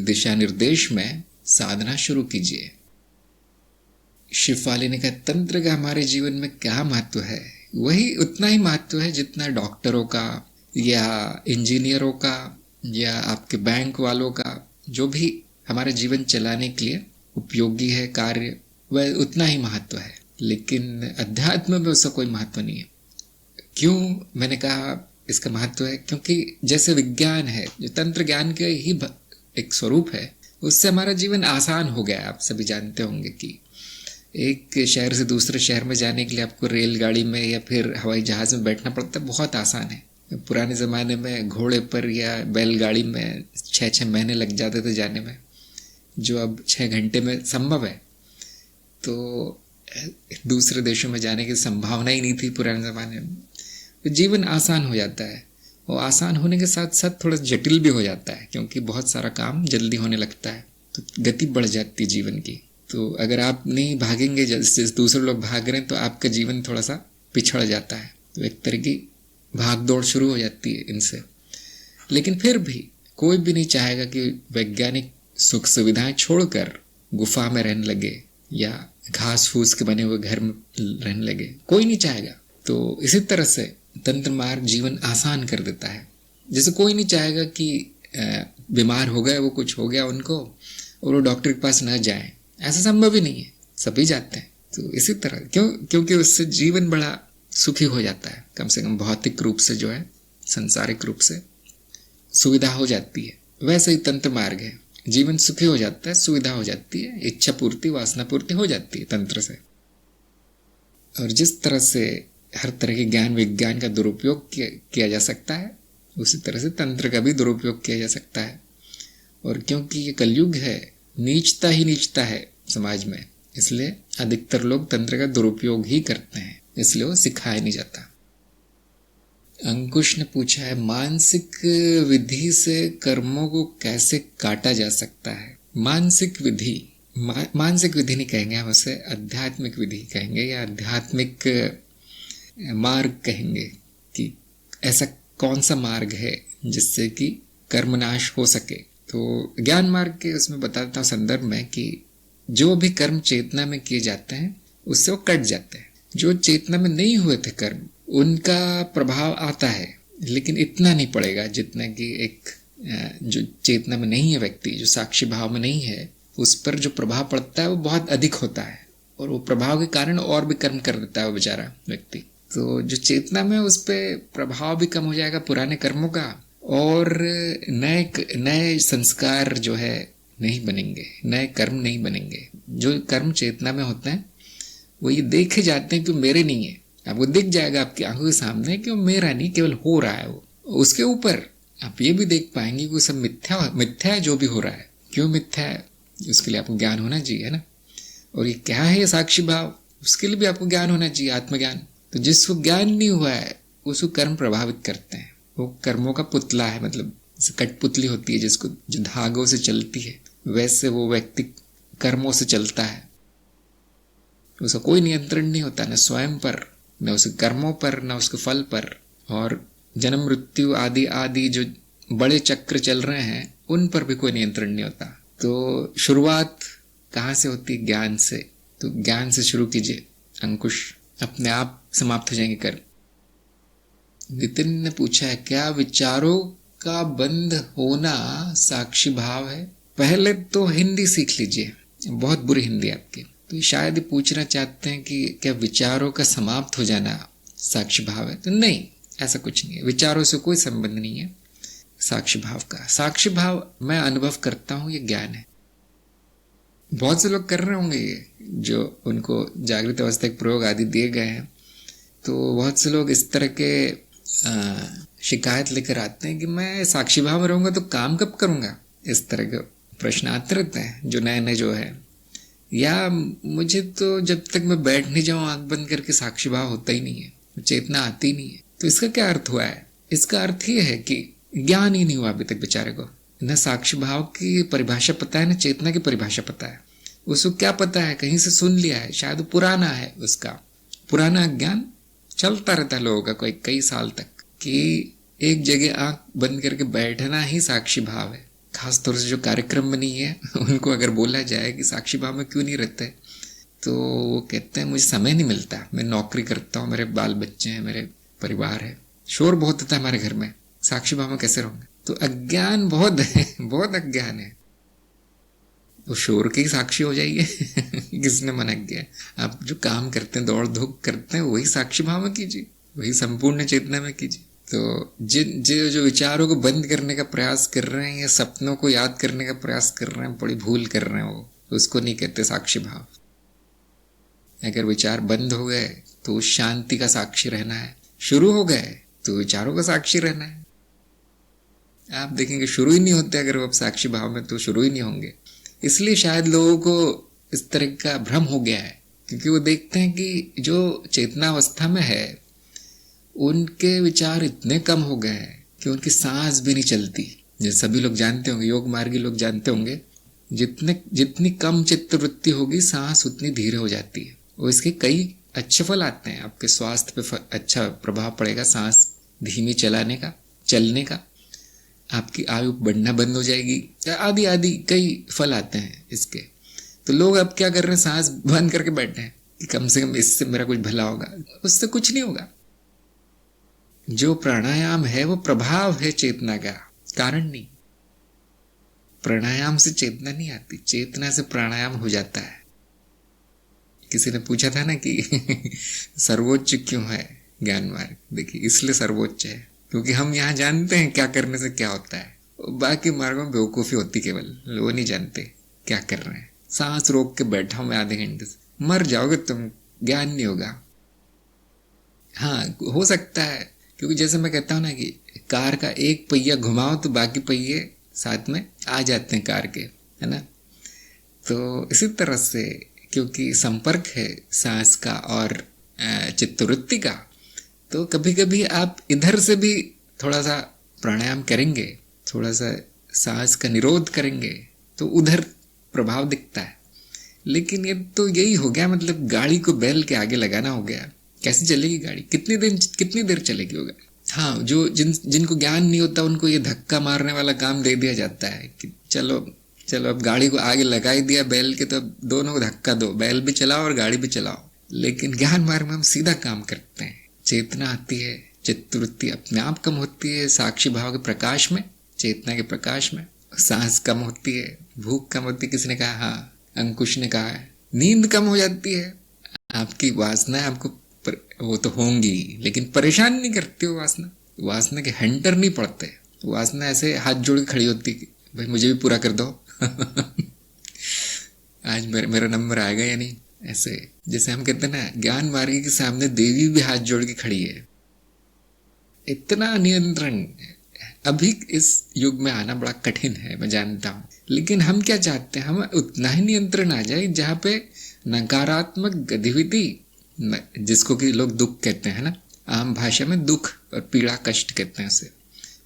दिशा निर्देश में साधना शुरू कीजिए। शिफाली ने कहा तंत्र का हमारे जीवन में क्या महत्व है? वही उतना ही महत्व है जितना डॉक्टरों का या इंजीनियरों का या आपके बैंक वालों का, जो भी हमारे जीवन चलाने के लिए उपयोगी है कार्य, वह उतना ही महत्व है। लेकिन अध्यात्म में उसका कोई महत्व नहीं है। क्यों मैंने कहा इसका महत्व है? क्योंकि जैसे विज्ञान है, जो तंत्र ज्ञान का ही एक स्वरूप है, उससे हमारा जीवन आसान हो गया है। आप सभी जानते होंगे कि एक शहर से दूसरे शहर में जाने के लिए आपको रेलगाड़ी में या फिर हवाई जहाज में बैठना पड़ता है, बहुत आसान है। पुराने ज़माने में घोड़े पर या बैलगाड़ी में 6-6 महीने लग जाते थे जाने में, जो अब 6 घंटे में संभव है। तो दूसरे देशों में जाने की संभावना ही नहीं थी पुराने ज़माने में। तो जीवन आसान हो जाता है, और आसान होने के साथ साथ थोड़ा जटिल भी हो जाता है, क्योंकि बहुत सारा काम जल्दी होने लगता है, तो गति बढ़ जाती है जीवन की। तो अगर आप नहीं भागेंगे जैसे दूसरे लोग भाग रहे हैं, तो आपका जीवन थोड़ा सा पिछड़ जाता है। तो एक तरह की भाग दौड़ शुरू हो जाती है इनसे। लेकिन फिर भी कोई भी नहीं चाहेगा कि वैज्ञानिक सुख सुविधाएं छोड़कर गुफा में रहने लगे या घास फूस के बने हुए घर में रहने लगे, कोई नहीं चाहेगा। तो इसी तरह से तंत्र मार्ग जीवन आसान कर देता है। जैसे कोई नहीं चाहेगा कि बीमार हो गए, वो कुछ हो गया उनको और वो डॉक्टर के पास न जाए, ऐसा संभव ही नहीं है, सभी जाते हैं। तो इसी तरह क्योंकि उससे जीवन बड़ा सुखी हो जाता है, कम से कम भौतिक रूप से जो है, सांसारिक रूप से सुविधा हो जाती है। वैसे ही तंत्र मार्ग है, जीवन सुखी हो जाता है, सुविधा हो जाती है, इच्छा पूर्ति वासना पूर्ति हो जाती है तंत्र से। और जिस तरह से हर तरह के ज्ञान विज्ञान का दुरुपयोग किया जा सकता है, उसी तरह से तंत्र का भी दुरुपयोग किया जा सकता है। और क्योंकि ये कलयुग है, नीचता ही नीचता है समाज में, इसलिए अधिकतर लोग तंत्र का दुरुपयोग ही करते हैं, इसलिए वो सिखाया नहीं जाता। अंकुश ने पूछा है, मानसिक विधि से कर्मों को कैसे काटा जा सकता है? मानसिक विधि, मानसिक विधि नहीं कहेंगे हम, उसे आध्यात्मिक विधि कहेंगे या आध्यात्मिक मार्ग कहेंगे कि ऐसा कौन सा मार्ग है जिससे कि कर्मनाश हो सके। तो ज्ञान मार्ग के उसमें बताता हूँ संदर्भ में कि जो भी कर्म चेतना में किए जाते हैं उससे वो कट जाते हैं। जो चेतना में नहीं हुए थे कर्म, उनका प्रभाव आता है, लेकिन इतना नहीं पड़ेगा जितना कि एक जो चेतना में नहीं है व्यक्ति, जो साक्षी भाव में नहीं है, उस पर जो प्रभाव पड़ता है वो बहुत अधिक होता है और वो प्रभाव के कारण और भी कर्म कर देता है वो बेचारा व्यक्ति। तो जो चेतना में उस पर प्रभाव भी कम हो जाएगा पुराने कर्मों का, और नए संस्कार जो है नहीं बनेंगे, नए कर्म नहीं बनेंगे। जो कर्म चेतना में होते हैं वो ये देखे जाते हैं कि मेरे नहीं है, आपको दिख जाएगा आपकी आंखों के सामने कि वो मेरा नहीं, केवल हो रहा है वो। उसके ऊपर आप ये भी देख पाएंगे कि सब मिथ्या है जो भी हो रहा है। क्यों मिथ्या है? उसके लिए आपको ज्ञान होना चाहिए ना। और ये क्या है ये साक्षी भाव, उसके लिए भी आपको ज्ञान होना चाहिए, आत्मज्ञान। तो जिसको ज्ञान नहीं हुआ है उसको कर्म प्रभावित करते हैं। वो कर्मों का पुतला है, मतलब कठपुतली होती है जिसको, जो धागों से चलती है, वैसे वो व्यक्ति कर्मों से चलता है। उसका कोई नियंत्रण नहीं होता, न स्वयं पर, न उसके कर्मों पर, न उसके फल पर। और जन्म मृत्यु आदि आदि जो बड़े चक्र चल रहे हैं उन पर भी कोई नियंत्रण नहीं होता। तो शुरुआत कहाँ से होती है? ज्ञान से। तो ज्ञान से शुरू कीजिए, अंकुश, अपने आप समाप्त हो जाएंगे कर्म। नितिन ने पूछा है, क्या विचारों का बंद होना साक्षी भाव है? पहले तो हिंदी सीख लीजिए, बहुत बुरी हिंदी आपकी। तो शायद पूछना चाहते हैं कि क्या विचारों का समाप्त हो जाना साक्षी भाव है? तो नहीं, ऐसा कुछ नहीं है। विचारों से कोई संबंध नहीं है साक्षी भाव का। साक्षी भाव मैं अनुभव करता हूँ, ये ज्ञान है। बहुत से लोग कर रहे होंगे ये, जो उनको जागृत अवस्था के प्रयोग आदि दिए गए हैं। तो बहुत से लोग इस तरह के शिकायत लेकर आते हैं कि मैं साक्षी भाव में रहूंगा तो काम कब करूंगा। इस तरह के प्रश्न आते रहते हैं जो नए नए जो है। या मुझे तो जब तक मैं बैठ नहीं जाऊं आंख बंद करके साक्षी भाव होता ही नहीं है, चेतना आती नहीं है। तो इसका क्या अर्थ हुआ है? इसका अर्थ ये है कि ज्ञान ही नहीं हुआ अभी तक बेचारे को। न साक्षी भाव की परिभाषा पता है, न चेतना की परिभाषा पता है। उसको क्या पता है? कहीं से सुन लिया है, शायद पुराना है, उसका पुराना ज्ञान चलता रहता है लोगों का कोई कई साल तक, कि एक जगह आंख बंद करके बैठना ही साक्षी भाव है। खासतौर से जो कार्यक्रम में नहीं है उनको अगर बोला जाए कि साक्षी भाव में क्यों नहीं रहते, तो वो कहते हैं मुझे समय नहीं मिलता, मैं नौकरी करता हूँ, मेरे बाल बच्चे हैं, मेरे परिवार है, शोर बहुत होता है हमारे घर में, साक्षी भाव में कैसे रहूंगा। तो अज्ञान बहुत है, बहुत अज्ञान है। तो शोर के ही साक्षी हो जाइए किसने मना किया? आप जो काम करते हैं, दौड़ धूप करते हैं, वही साक्षी भाव में कीजिए, वही संपूर्ण चेतना में कीजिए। तो जो विचारों को बंद करने का प्रयास कर रहे हैं या सपनों को याद करने का प्रयास कर रहे हैं, बड़ी भूल कर रहे हैं। वो उसको नहीं कहते साक्षी भाव। अगर विचार बंद हो गए तो शांति का साक्षी रहना है, शुरू हो गए तो विचारों का साक्षी रहना है। आप देखेंगे शुरू ही नहीं होते अगर वो साक्षी भाव में, तो शुरू ही नहीं होंगे। इसलिए शायद लोगों को इस तरह का भ्रम हो गया है, क्योंकि वो देखते हैं कि जो चेतना अवस्था में है उनके विचार इतने कम हो गए हैं कि उनकी सांस भी नहीं चलती। जैसे सभी लोग जानते होंगे, योग मार्गी लोग जानते होंगे, जितनी कम चित्तवृत्ति होगी सांस उतनी धीरे हो जाती है। और इसके कई अच्छे फल आते हैं, आपके स्वास्थ्य पे अच्छा प्रभाव पड़ेगा सांस धीमी चलने का। आपकी आयु बढ़ना बंद हो जाएगी, आदि आदि कई फल आते हैं इसके। तो लोग अब क्या कर रहे हैं, सांस बंद करके बैठे हैं कि कम से कम इससे मेरा कुछ भला होगा। उससे कुछ नहीं होगा। जो प्राणायाम है वो प्रभाव है चेतना का, कारण नहीं। प्राणायाम से चेतना नहीं आती, चेतना से प्राणायाम हो जाता है। किसी ने पूछा था ना कि सर्वोच्च क्यों है ज्ञान मार्ग? देखिए, इसलिए सर्वोच्च है क्योंकि हम यहाँ जानते हैं क्या करने से क्या होता है। बाकी मार्गों में बेवकूफी होती, केवल वो नहीं जानते क्या कर रहे हैं। सांस रोक के बैठा हूं मैं आधे घंटे से, मर जाओगे तुम, ज्ञान नहीं होगा। हाँ, हो सकता है, क्योंकि जैसे मैं कहता हूं ना कि कार का एक पहिया घुमाओ तो बाकी पहिए साथ में आ जाते हैं कार के, है ना। तो इसी तरह से क्योंकि संपर्क है सांस का और चित्तवृत्ति का, तो कभी कभी आप इधर से भी थोड़ा सा प्राणायाम करेंगे, थोड़ा सा सांस का निरोध करेंगे तो उधर प्रभाव दिखता है। लेकिन ये तो यही हो गया, मतलब गाड़ी को बैल के आगे लगाना हो गया। कैसे चलेगी गाड़ी? कितनी देर चलेगी होगा। हाँ, जो जिनको ज्ञान नहीं होता उनको ये धक्का मारने वाला काम दे दिया जाता है कि चलो चलो अब गाड़ी को आगे लगा ही दिया बैल के, तो अब दोनों को धक्का दो, बैल भी चलाओ और गाड़ी भी चलाओ। लेकिन ज्ञान मार्ग में हम सीधा काम करते हैं। चेतना आती है, चित्तवृत्ति अपने आप कम होती है साक्षी भाव के प्रकाश में, चेतना के प्रकाश में। सांस कम होती है, भूख कम होती है। किसी ने कहा, हाँ अंकुश ने कहा है, नींद कम हो जाती है। आपकी वासना आपको वो तो होंगी, लेकिन परेशान नहीं करती हो वासना। वासना के हंटर नहीं पड़ते। वासना ऐसे हाथ जोड़ के खड़ी होती कि भाई मुझे भी पूरा कर दो आज मेरा नंबर आएगा या नहीं। ऐसे जैसे हम कहते हैं ना, ज्ञान मार्गी के सामने देवी भी हाथ जोड़ के खड़ी है। इतना नियंत्रण अभी इस युग में आना बड़ा कठिन है, मैं जानता हूं। लेकिन हम क्या चाहते हैं, हम उतना ही नियंत्रण आ जाए जहां पे नकारात्मक गतिविधि, जिसको कि लोग दुख कहते हैं ना, आम भाषा में दुख और पीड़ा कष्ट कहते हैं उसे,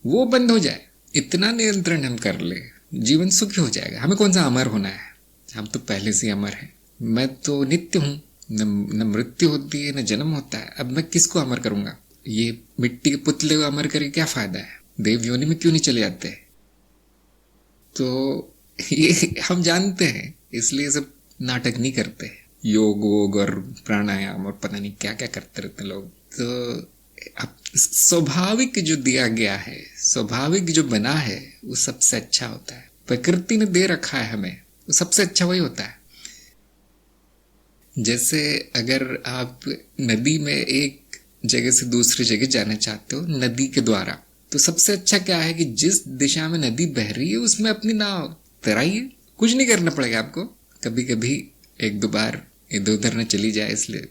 वो बंद हो जाए। इतना नियंत्रण हम कर ले, जीवन सुखी हो जाएगा। हमें कौन सा अमर होना है? हम तो पहले से अमर हैं। मैं तो नित्य हूं, न मृत्यु होती है न जन्म होता है। अब मैं किसको अमर करूंगा? ये मिट्टी के पुतले को अमर करके क्या फायदा है? देव योनि में क्यों नहीं चले जाते? तो ये हम जानते हैं, इसलिए सब नाटक नहीं करते। योग वोग और प्राणायाम और पता नहीं क्या क्या करते रहते लोग। तो स्वाभाविक जो दिया गया है, स्वाभाविक जो बना है, वो सबसे अच्छा होता है। प्रकृति ने दे रखा है हमें, वो सबसे अच्छा वही होता है। जैसे अगर आप नदी में एक जगह से दूसरी जगह जाना चाहते हो नदी के द्वारा, तो सबसे अच्छा क्या है कि जिस दिशा में नदी बह रही है उसमें अपनी नाव तैराइए। कुछ नहीं करना पड़ेगा आपको। कभी कभी एक दो बार इधर उधर न चली जाए, इसलिए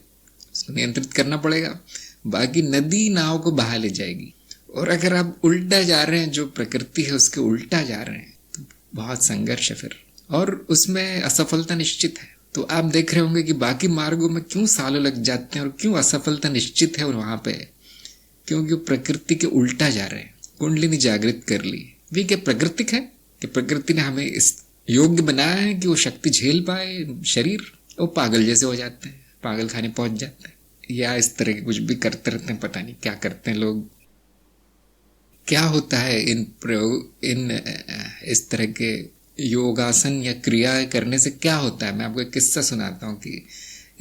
उसको नियंत्रित करना पड़ेगा। बाकी नदी नाव को बहा ले जाएगी। और अगर आप उल्टा जा रहे हैं, जो प्रकृति है उसके उल्टा जा रहे हैं, तो बहुत संघर्ष है फिर, और उसमें असफलता निश्चित है। तो आप देख रहे होंगे कि बाकी मार्गों में क्यों सालों लग जाते हैं और क्यों असफलता निश्चित है वहां पे, क्योंकि प्रकृति के उल्टा जा रहे हैं। कुंडलिनी जागृत कर ली, वे क्या प्राकृतिक है कि प्रकृति ने हमें इस योग्य बनाया है कि वो शक्ति झेल पाए शरीर? वो पागल जैसे हो जाते हैं, पागल खाने पहुंच जाते हैं, या इस तरह के कुछ भी करते रहते हैं। पता नहीं क्या करते हैं लोग। क्या होता है इन इस तरह के योगासन या क्रिया करने से क्या होता है? मैं आपको एक किस्सा सुनाता हूँ कि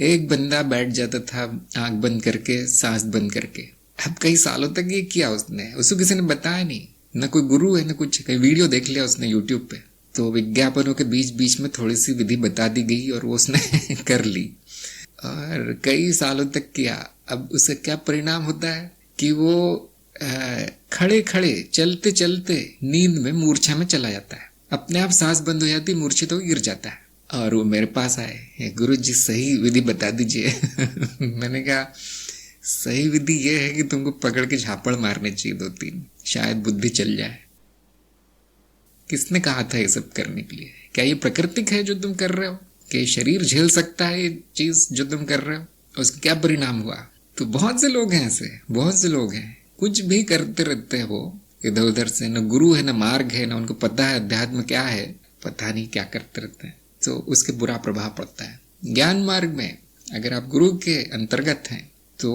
एक बंदा बैठ जाता था आंख बंद करके, सांस बंद करके। अब कई सालों तक ये किया उसने, उसको किसी ने बताया नहीं, न कोई गुरु है न कुछ। कई वीडियो देख लिया उसने यूट्यूब पे, तो विज्ञापनों के बीच बीच में थोड़ी सी विधि बता दी गई और वो उसने कर ली और कई सालों तक किया। अब उसका क्या परिणाम होता है कि वो खड़े खड़े चलते चलते नींद में मूर्छा में चला जाता है। अपने आप सांस बंद हो जाती, मूर्छित हो गिर जाता है। और वो मेरे पास आए, गुरु जी सही विधि बता दीजिए। मैंने कहा सही विधि ये है कि तुमको पकड़ के झापड़ मारने चाहिए 2-3, शायद बुद्धि चल जाए। किसने कहा था ये सब करने के लिए? क्या ये प्राकृतिक है जो तुम कर रहे हो? कि शरीर झेल सकता है ये चीज जो तुम कर रहे हो? उसका क्या परिणाम हुआ? तो बहुत से लोग हैं ऐसे, बहुत से लोग हैं, कुछ भी करते रहते हैं वो इधर उधर से। न गुरु है, न मार्ग है, न उनको पता है अध्यात्म क्या है, पता नहीं क्या करते रहते हैं। तो उसके बुरा प्रभाव पड़ता है। ज्ञान मार्ग में अगर आप गुरु के अंतर्गत हैं तो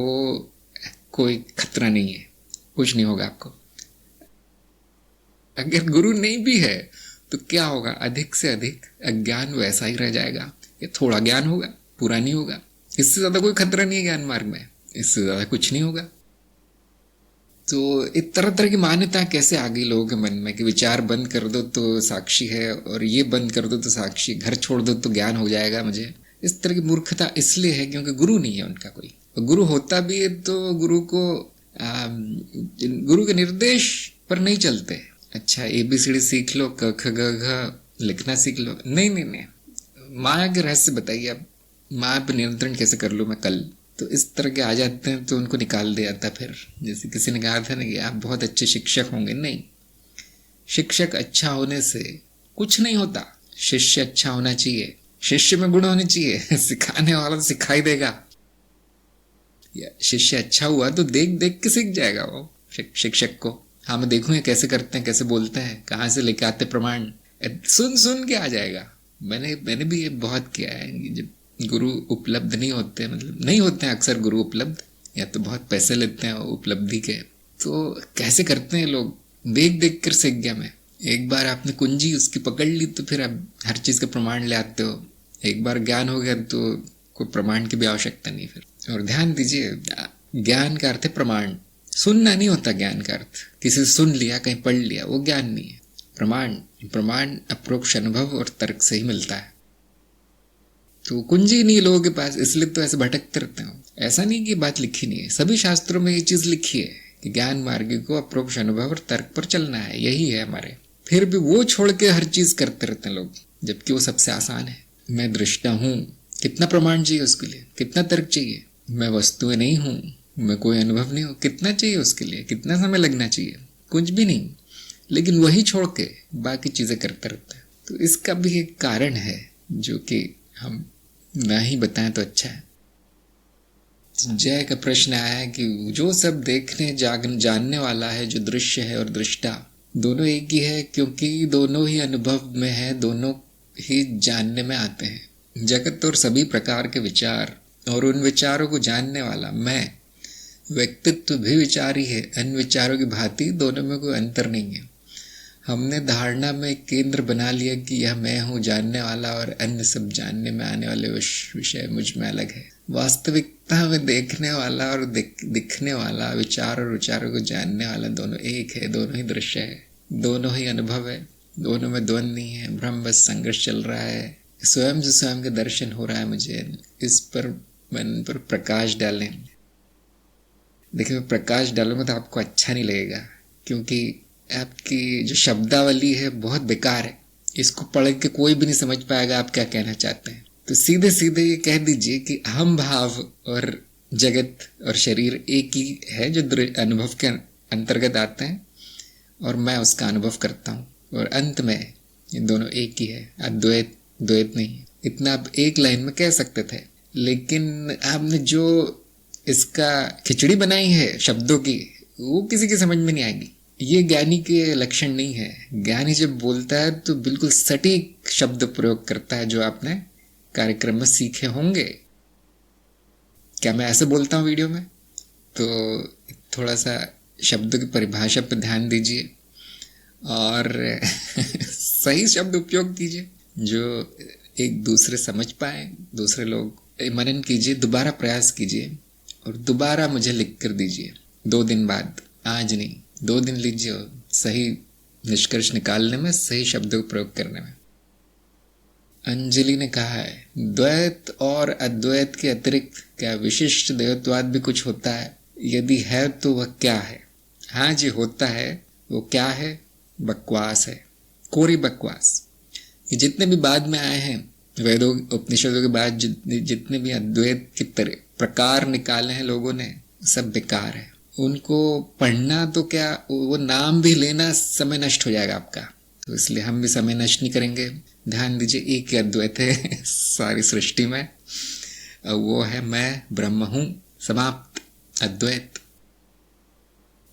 कोई खतरा नहीं है, कुछ नहीं होगा आपको। अगर गुरु नहीं भी है तो क्या होगा, अधिक से अधिक अज्ञान वैसा ही रह जाएगा, ये थोड़ा ज्ञान होगा, पूरा नहीं होगा। इससे ज्यादा कोई खतरा नहीं है ज्ञान मार्ग में, इससे ज्यादा कुछ नहीं होगा। तो इस तरह तरह की मान्यता कैसे आ गई लोगों के मन में कि विचार बंद कर दो तो साक्षी है, और ये बंद कर दो तो साक्षी, घर छोड़ दो तो ज्ञान हो जाएगा मुझे। इस तरह की मूर्खता इसलिए है क्योंकि गुरु नहीं है उनका कोई। गुरु होता भी है तो गुरु के निर्देश पर नहीं चलते। अच्छा ABCD सीख लो, क ख ग घ लिखना सीख लो, नहीं नहीं नहीं, माया के रहस्य बताइए आप, माया पर नियंत्रण कैसे कर लूँ मैं कल। तो इस तरह के आ जाते हैं तो उनको निकाल दिया जाता। फिर जैसे किसी ने कहा था ना कि आप बहुत अच्छे शिक्षक होंगे, नहीं, शिक्षक अच्छा होने से कुछ नहीं होता, शिष्य अच्छा होना चाहिए, शिष्य में गुण होने चाहिए, सिखाने वाला तो सिखाई देगा। शिष्य अच्छा हुआ तो देख देख के सीख जाएगा वो शिक्षक को। हाँ मैं देखूंगा कैसे करते हैं, कैसे बोलते हैं, कहाँ से लेके आते प्रमाण, सुन सुन के आ जाएगा। मैंने भी ये बहुत किया है। जब गुरु उपलब्ध नहीं होते, मतलब नहीं होते हैं अक्सर गुरु उपलब्ध, या तो बहुत पैसे लेते हैं उपलब्धि के, तो कैसे करते हैं लोग, देख देख कर सीख गया मैं। एक बार आपने कुंजी उसकी पकड़ ली तो फिर आप हर चीज का प्रमाण ले आते हो। एक बार ज्ञान हो गया तो कोई प्रमाण की भी आवश्यकता नहीं फिर। और ध्यान दीजिए, ज्ञान का अर्थ है प्रमाण, सुनना नहीं होता ज्ञान का अर्थ। किसी से सुन लिया, कहीं पढ़ लिया, वो ज्ञान नहीं है। प्रमाण अप्रोक्ष अनुभव और तर्क से ही मिलता है। तो कुंजी नहीं लोगों के पास, इसलिए तो ऐसे भटकते रहते हो। ऐसा नहीं कि बात लिखी नहीं है, सभी शास्त्रों में ये चीज लिखी है कि ज्ञान मार्ग को अप्रोक्ष अनुभव और तर्क पर चलना है, यही है हमारे। फिर भी वो छोड़ के हर चीज करते रहते हैं लोग, जबकि वो सबसे आसान है। मैं दृष्टा हूं, कितना प्रमाण चाहिए उसके लिए, कितना तर्क चाहिए। मैं वस्तुएं नहीं हूं, मैं कोई अनुभव नहीं हूं, कितना चाहिए उसके लिए, कितना समय लगना चाहिए, कुछ भी नहीं। लेकिन वही छोड़ के बाकी चीजें करते रहते हैं। तो इसका भी एक कारण है जो कि हम ना ही बताएं तो अच्छा है। जय का प्रश्न आया है कि जो सब देखने जानने वाला है, जो दृश्य है और दृष्टा दोनों एक ही है, क्योंकि दोनों ही अनुभव में है, दोनों ही जानने में आते हैं। जगत और सभी प्रकार के विचार और उन विचारों को जानने वाला मैं, व्यक्तित्व भी विचार ही है। अन्य विचारों की भांति दोनों में कोई अंतर नहीं है। हमने धारणा में केंद्र बना लिया कि यह मैं हूँ जानने वाला, और अन्य सब जानने में आने वाले विषय मुझ में अलग है। वास्तविकता में देखने वाला और दिखने वाला, विचार और विचारों को जानने वाला दोनों एक है, दोनों ही दृश्य है, दोनों ही अनुभव है, दोनों में द्वंद नहीं है। ब्रह्म बस संघर्ष चल रहा है, स्वयं से स्वयं का दर्शन हो रहा है मुझे। इस पर मन पर प्रकाश डालें। देखिए मैं प्रकाश डालूंगा तो आपको अच्छा नहीं लगेगा, क्योंकि आपकी जो शब्दावली है बहुत बेकार है। इसको पढ़ के कोई भी नहीं समझ पाएगा आप क्या कहना चाहते हैं। तो सीधे सीधे ये कह दीजिए कि अहम भाव और जगत और शरीर एक ही है, जो अनुभव के अंतर्गत आते हैं, और मैं उसका अनुभव करता हूँ, और अंत में ये दोनों एक ही है, अद्वैत द्वैत नहीं है। इतना आप एक लाइन में कह सकते थे, लेकिन आपने जो इसका खिचड़ी बनाई है शब्दों की, वो किसी की समझ में नहीं आएगी। ये ज्ञानी के लक्षण नहीं है। ज्ञानी जब बोलता है तो बिल्कुल सटीक शब्द प्रयोग करता है, जो आपने कार्यक्रम में सीखे होंगे। क्या मैं ऐसे बोलता हूँ वीडियो में? तो थोड़ा सा शब्दों की परिभाषा पर ध्यान दीजिए और सही शब्द उपयोग कीजिए, जो एक दूसरे समझ पाए, दूसरे लोग। मनन कीजिए, दोबारा प्रयास कीजिए, और दोबारा मुझे लिख कर दीजिए 2 दिन बाद, आज नहीं, 2 दिन लीजिए सही निष्कर्ष निकालने में, सही शब्दों का प्रयोग करने में। अंजलि ने कहा है, द्वैत और अद्वैत के अतिरिक्त क्या विशिष्ट द्वैतवाद भी कुछ होता है? यदि है तो वह क्या है? हाँ जी, होता है। वो क्या है? बकवास है, कोरी बकवास। ये जितने भी बाद में आए हैं वेदों उपनिषदों के बाद, जितने भी अद्वैत के प्रकार निकाले हैं लोगों ने, सब बेकार है। उनको पढ़ना तो क्या, वो नाम भी लेना समय नष्ट हो जाएगा आपका। तो इसलिए हम भी समय नष्ट नहीं करेंगे। ध्यान दीजिए, एक ही अद्वैत है सारी सृष्टि में, वो है मैं ब्रह्म हूं, समाप्त, अद्वैत।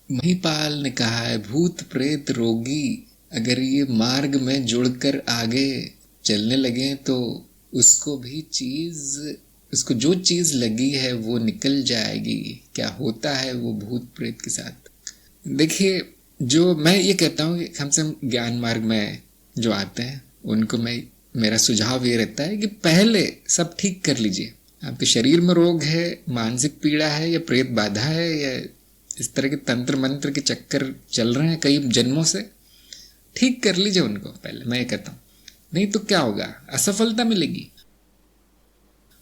महिपाल ने कहा है, भूत प्रेत रोगी अगर ये मार्ग में जुड़कर आगे चलने लगे तो उसको जो चीज लगी है वो निकल जाएगी। क्या होता है वो भूत प्रेत के साथ? देखिए, जो मैं ये कहता हूँ कि कम से कम ज्ञान मार्ग में जो आते हैं उनको मेरा सुझाव ये रहता है कि पहले सब ठीक कर लीजिए। आपके शरीर में रोग है, मानसिक पीड़ा है, या प्रेत बाधा है, या इस तरह के तंत्र मंत्र के चक्कर चल रहे हैं कई जन्मों से, ठीक कर लीजिए उनको पहले, मैं ये कहता हूँ। नहीं तो क्या होगा, असफलता मिलेगी।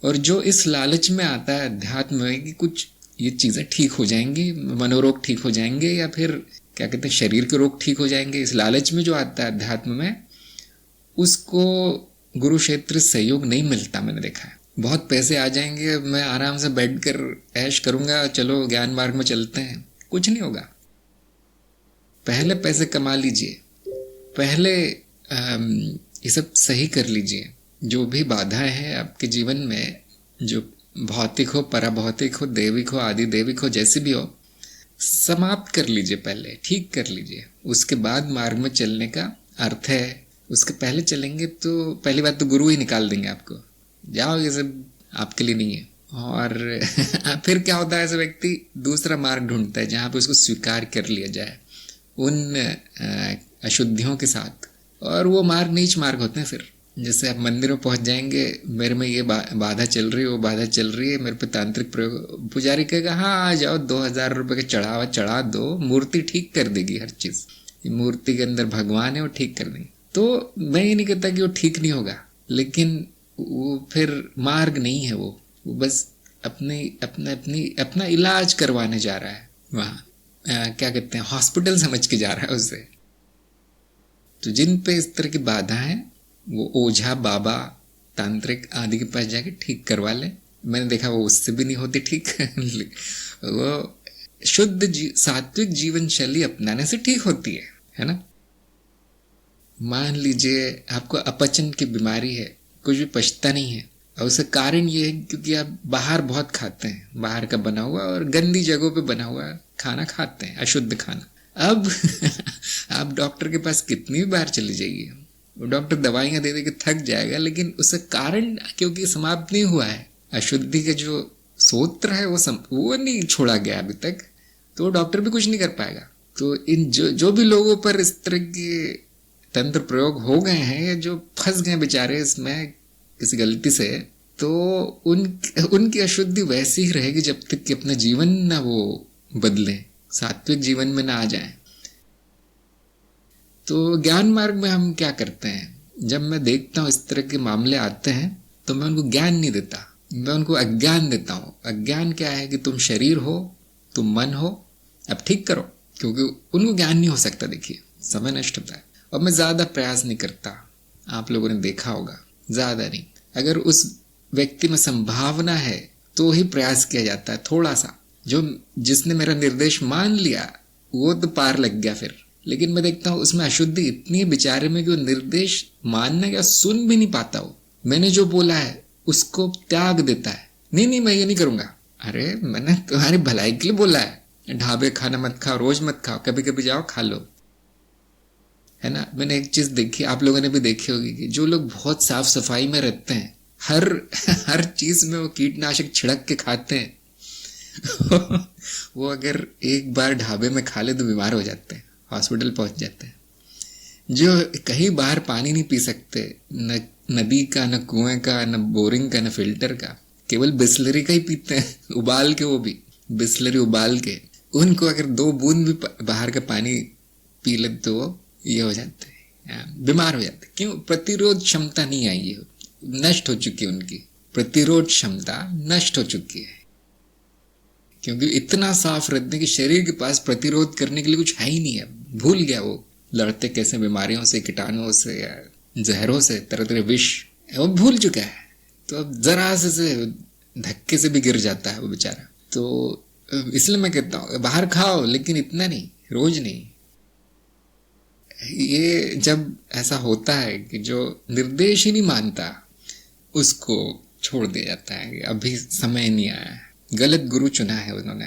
और जो इस लालच में आता है अध्यात्म में कि कुछ ये चीज़ें ठीक हो जाएंगी, मनोरोग ठीक हो जाएंगे, या फिर क्या कहते हैं शरीर के रोग ठीक हो जाएंगे, इस लालच में जो आता है अध्यात्म में, उसको गुरु क्षेत्र सहयोग नहीं मिलता। मैंने देखा है बहुत पैसे आ जाएंगे, मैं आराम से बैठ कर ऐश करूंगा, चलो ज्ञान मार्ग में चलते हैं, कुछ नहीं होगा। पहले पैसे कमा लीजिए, पहले ये सब सही कर लीजिए। जो भी बाधाएं हैं आपके जीवन में, जो भौतिक हो, पराभौतिक हो, दैविक हो, आदि दैविक हो, जैसी भी हो, समाप्त कर लीजिए, पहले ठीक कर लीजिए। उसके बाद मार्ग में चलने का अर्थ है। उसके पहले चलेंगे तो पहली बात तो गुरु ही निकाल देंगे आपको, जाओ ये सब आपके लिए नहीं है। और फिर क्या होता है, ऐसा व्यक्ति दूसरा मार्ग ढूंढता है जहाँ पे उसको स्वीकार कर लिया जाए उन अशुद्धियों के साथ। और वो मार्ग नीच मार्ग होते हैं। फिर जैसे आप मंदिर में पहुंच जाएंगे, मेरे में ये बाधा चल रही है, वो बाधा चल रही है, मेरे पे तांत्रिक प्रयोग, पुजारी कहेगा हाँ आ जाओ, 2000 रुपये का चढ़ावा चढ़ा दो, मूर्ति ठीक कर देगी हर चीज़, मूर्ति के अंदर भगवान है, वो ठीक कर देंगे। तो मैं ये नहीं कहता कि वो ठीक नहीं होगा, लेकिन वो फिर मार्ग नहीं है। वो बस अपना इलाज करवाने जा रहा है वहाँ, क्या कहते हैं, हॉस्पिटल समझ के जा रहा है उससे। तो जिन पे इस तरह की बाधा है, वो ओझा, बाबा, तांत्रिक आदि के पास जाके ठीक करवा ले। मैंने देखा वो उससे भी नहीं होती ठीक। वो शुद्ध सात्विक जीवन शैली अपनाने से ठीक होती है ना। मान लीजिए आपको अपचन की बीमारी है, कुछ भी पचता नहीं है, और उसका कारण ये है क्योंकि आप बाहर बहुत खाते हैं, बाहर का बना हुआ और गंदी जगहों पे बना हुआ खाना खाते हैं, अशुद्ध खाना। अब आप डॉक्टर के पास कितनी बार चले जाइए, वो डॉक्टर दवाइयां दे दे के थक जाएगा, लेकिन उसका कारण क्योंकि समाप्त नहीं हुआ है, अशुद्धि का जो सूत्र है वो नहीं छोड़ा गया अभी तक, तो डॉक्टर भी कुछ नहीं कर पाएगा। तो इन जो भी लोगों पर इस तरह के तंत्र प्रयोग हो गए हैं, या जो फंस गए बेचारे इसमें किसी गलती से, तो उनकी अशुद्धि वैसी ही रहेगी जब तक कि अपना जीवन ना वो बदले, सात्विक जीवन में ना आ जाए। तो ज्ञान मार्ग में हम क्या करते हैं, जब मैं देखता हूँ इस तरह के मामले आते हैं, तो मैं उनको ज्ञान नहीं देता, मैं उनको अज्ञान देता हूँ। अज्ञान क्या है कि तुम शरीर हो, तुम मन हो, अब ठीक करो, क्योंकि उनको ज्ञान नहीं हो सकता। देखिए समय नष्ट होता है। और मैं ज़्यादा प्रयास नहीं करता, आप लोगों ने देखा होगा, ज़्यादा नहीं। अगर उस व्यक्ति में संभावना है तो ही प्रयास किया जाता है थोड़ा सा। जिसने मेरा निर्देश मान लिया वो तो पार लग गया फिर। लेकिन मैं देखता हूँ उसमें अशुद्धि इतनी है बेचारे में कि वो निर्देश मानने का सुन भी नहीं पाता। हो मैंने जो बोला है उसको त्याग देता है, नहीं मैं ये नहीं करूंगा। अरे मैंने तुम्हारी भलाई के लिए बोला है, ढाबे खाना मत खाओ, रोज मत खाओ, कभी कभी जाओ खा लो, है ना। मैंने एक चीज देखी, आप लोगों ने भी देखी होगी कि जो लोग बहुत साफ सफाई में रहते हैं, हर चीज में वो कीटनाशक छिड़क के खाते हैं वो अगर एक बार ढाबे में खा ले तो बीमार हो जाते हैं, हॉस्पिटल पहुंच जाते हैं। जो कहीं बाहर पानी नहीं पी सकते, न नदी का, न कुएं का, न बोरिंग का, न फिल्टर का, केवल बिस्लरी का ही पीते हैं, उबाल के, वो भी बिस्लरी उबाल के। उनको अगर 2 बूंद भी बाहर का पानी पी ले तो ये हो जाते हैं, बीमार हो जाते हैं। क्यों? प्रतिरोध क्षमता नहीं आई है, नष्ट हो चुकी है, उनकी प्रतिरोध क्षमता नष्ट हो चुकी है। क्योंकि इतना साफ रहते हैं कि शरीर के पास प्रतिरोध करने के लिए कुछ है ही नहीं है, भूल गया वो लड़ते कैसे बीमारियों से, कीटाणुओं से या जहरों से, तरह तरह विष, वो भूल चुका है। तो अब जरा से धक्के से भी गिर जाता है वो बेचारा। तो इसलिए मैं कहता हूँ बाहर खाओ, लेकिन इतना नहीं, रोज नहीं। ये जब ऐसा होता है कि जो निर्देश ही नहीं मानता उसको छोड़ दिया जाता है कि अभी समय नहीं आया है, गलत गुरु चुना है उन्होंने।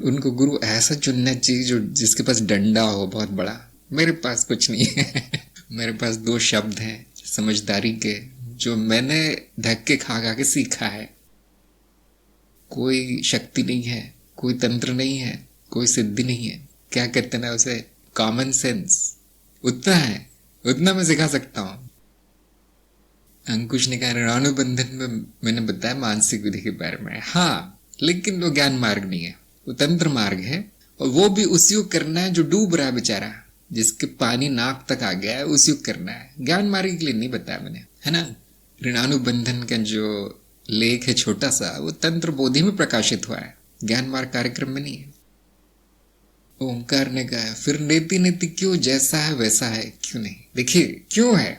उनको गुरु ऐसा चुनना चाहिए जो जिसके पास डंडा हो बहुत बड़ा। मेरे पास कुछ नहीं है मेरे पास 2 शब्द हैं समझदारी के, जो मैंने धक्के खा खा के सीखा है। कोई शक्ति नहीं है, कोई तंत्र नहीं है, कोई सिद्धि नहीं है, क्या कहते ना उसे, कॉमन सेंस उतना है, उतना मैं सिखा सकता हूँ। अंकुश ने कहा ऋणानुबंधन में मैंने बताया मानसिक विधि के बारे में। हाँ, लेकिन वो ज्ञान मार्ग नहीं है, वो तंत्र मार्ग है। और वो भी उसी को करना है जो डूब रहा है बेचारा, जिसके पानी नाक तक आ गया है, उसी को करना है। ज्ञान मार्ग के लिए नहीं बताया मैंने, है ना। ऋणानुबंधन का जो लेख है छोटा सा, वो तंत्र बोधि में प्रकाशित हुआ है, ज्ञान मार्ग कार्यक्रम में नहीं है। ओंकार ने कहा फिर नेति नेति क्यों, जैसा है वैसा है क्यों नहीं। देखिए क्यों है,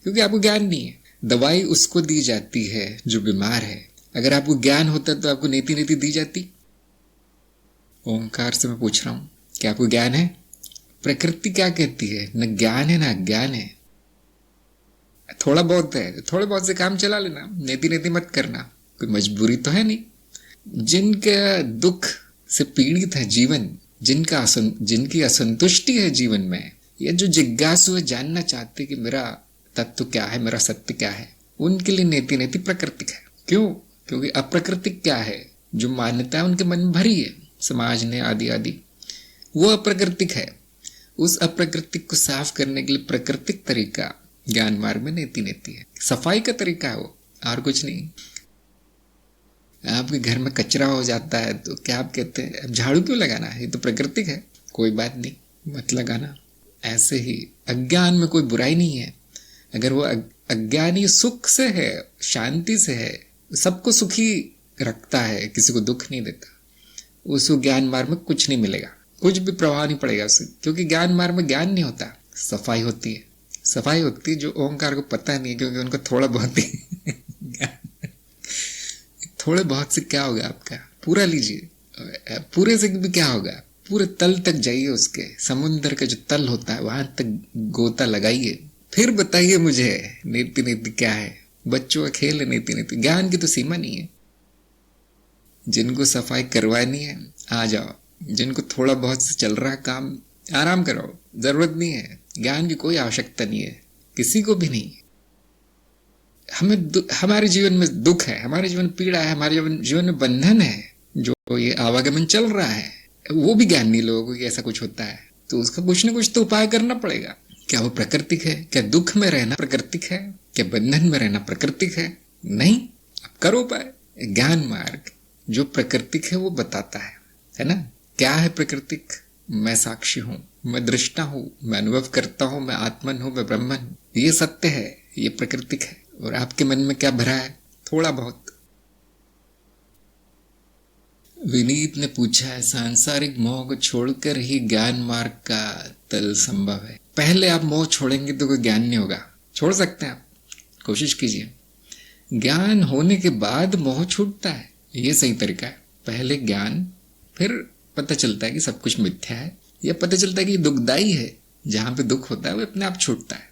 क्योंकि आपको ज्ञान नहीं है। दवाई उसको दी जाती है जो बीमार है। अगर आपको ज्ञान होता तो आपको नीति नीति दी जाती। ओंकार से मैं पूछ रहा हूं, क्या आपको ज्ञान है? प्रकृति क्या कहती है, न ज्ञान है न अज्ञान है। थोड़ा बहुत है, थोड़े बहुत से काम चला लेना, नीति नीति मत करना, कोई मजबूरी तो है नहीं। जिनका दुख से पीड़ित है जीवन, जिनकी असंतुष्टि है जीवन में, या जो जिज्ञासु है, जानना चाहते कि मेरा तत्व क्या है, मेरा सत्य क्या है, उनके लिए नेति नेति प्राकृतिक है। क्यों? क्योंकि अप्राकृतिक क्या है, जो मान्यता उनके मन में भरी है समाज ने आदि आदि, वो अप्राकृतिक है। उस अप्राकृतिक को साफ करने के लिए प्राकृतिक तरीका ज्ञान मार्ग में नेति नेति है, सफाई का तरीका है वो, और कुछ नहीं। आपके घर में कचरा हो जाता है तो क्या आप कहते हैं अब झाड़ू क्यों लगाना है, ये तो प्राकृतिक है, कोई बात नहीं, मत लगाना। ऐसे ही अज्ञान में कोई बुराई नहीं है। अगर वो अज्ञानी सुख से है, शांति से है, सबको सुखी रखता है, किसी को दुख नहीं देता, उसको ज्ञान मार्ग में कुछ नहीं मिलेगा, कुछ भी प्रभाव नहीं पड़ेगा उससे। क्योंकि ज्ञान मार्ग में ज्ञान नहीं होता, सफाई होती है। सफाई होती है जो ओंकार को पता नहीं है, क्योंकि उनको थोड़ा बहुत ही थोड़े बहुत से क्या होगा आपका, पूरा लीजिए, पूरे से भी क्या होगा, पूरे तल तक जाइए, उसके समुद्र का जो तल होता है वहां तक गोता लगाइए, फिर बताइए मुझे नीति नीति क्या है। बच्चों का खेल है नीति नीति, ज्ञान की तो सीमा नहीं है। जिनको सफाई करवानी है आ जाओ, जिनको थोड़ा बहुत से चल रहा काम आराम कराओ, जरूरत नहीं है, ज्ञान की कोई आवश्यकता नहीं है, किसी को भी नहीं। हमारे जीवन में दुख है, हमारे जीवन में पीड़ा है, हमारे जीवन में बंधन है, जो ये आवागमन चल रहा है, वो भी ज्ञानी लोगों को ऐसा कुछ होता है, तो उसका कुछ न कुछ तो उपाय करना पड़ेगा। क्या वो प्राकृतिक है? क्या दुख में रहना प्राकृतिक है? क्या बंधन में रहना प्राकृतिक है? नहीं, अब करो उपाय। ज्ञान मार्ग जो प्राकृतिक है वो बताता है ना। क्या है प्राकृतिक? मैं साक्षी हूं, मैं दृष्टा हूं, मैं अनुभव करता हूं, मैं आत्मन हूं, मैं ब्रह्मन हूं, ये सत्य है, ये प्राकृतिक है। और आपके मन में क्या भरा है? थोड़ा बहुत। विनीत ने पूछा है सांसारिक मोह को छोड़कर ही ज्ञान मार्ग का तल संभव है। पहले आप मोह छोड़ेंगे तो कोई ज्ञान नहीं होगा। छोड़ सकते हैं आप, कोशिश कीजिए। ज्ञान होने के बाद मोह छूटता है, ये सही तरीका है। पहले ज्ञान, फिर पता चलता है कि सब कुछ मिथ्या है, या पता चलता है कि दुखदाई है, जहां पे दुख होता है वो अपने आप छूटता है।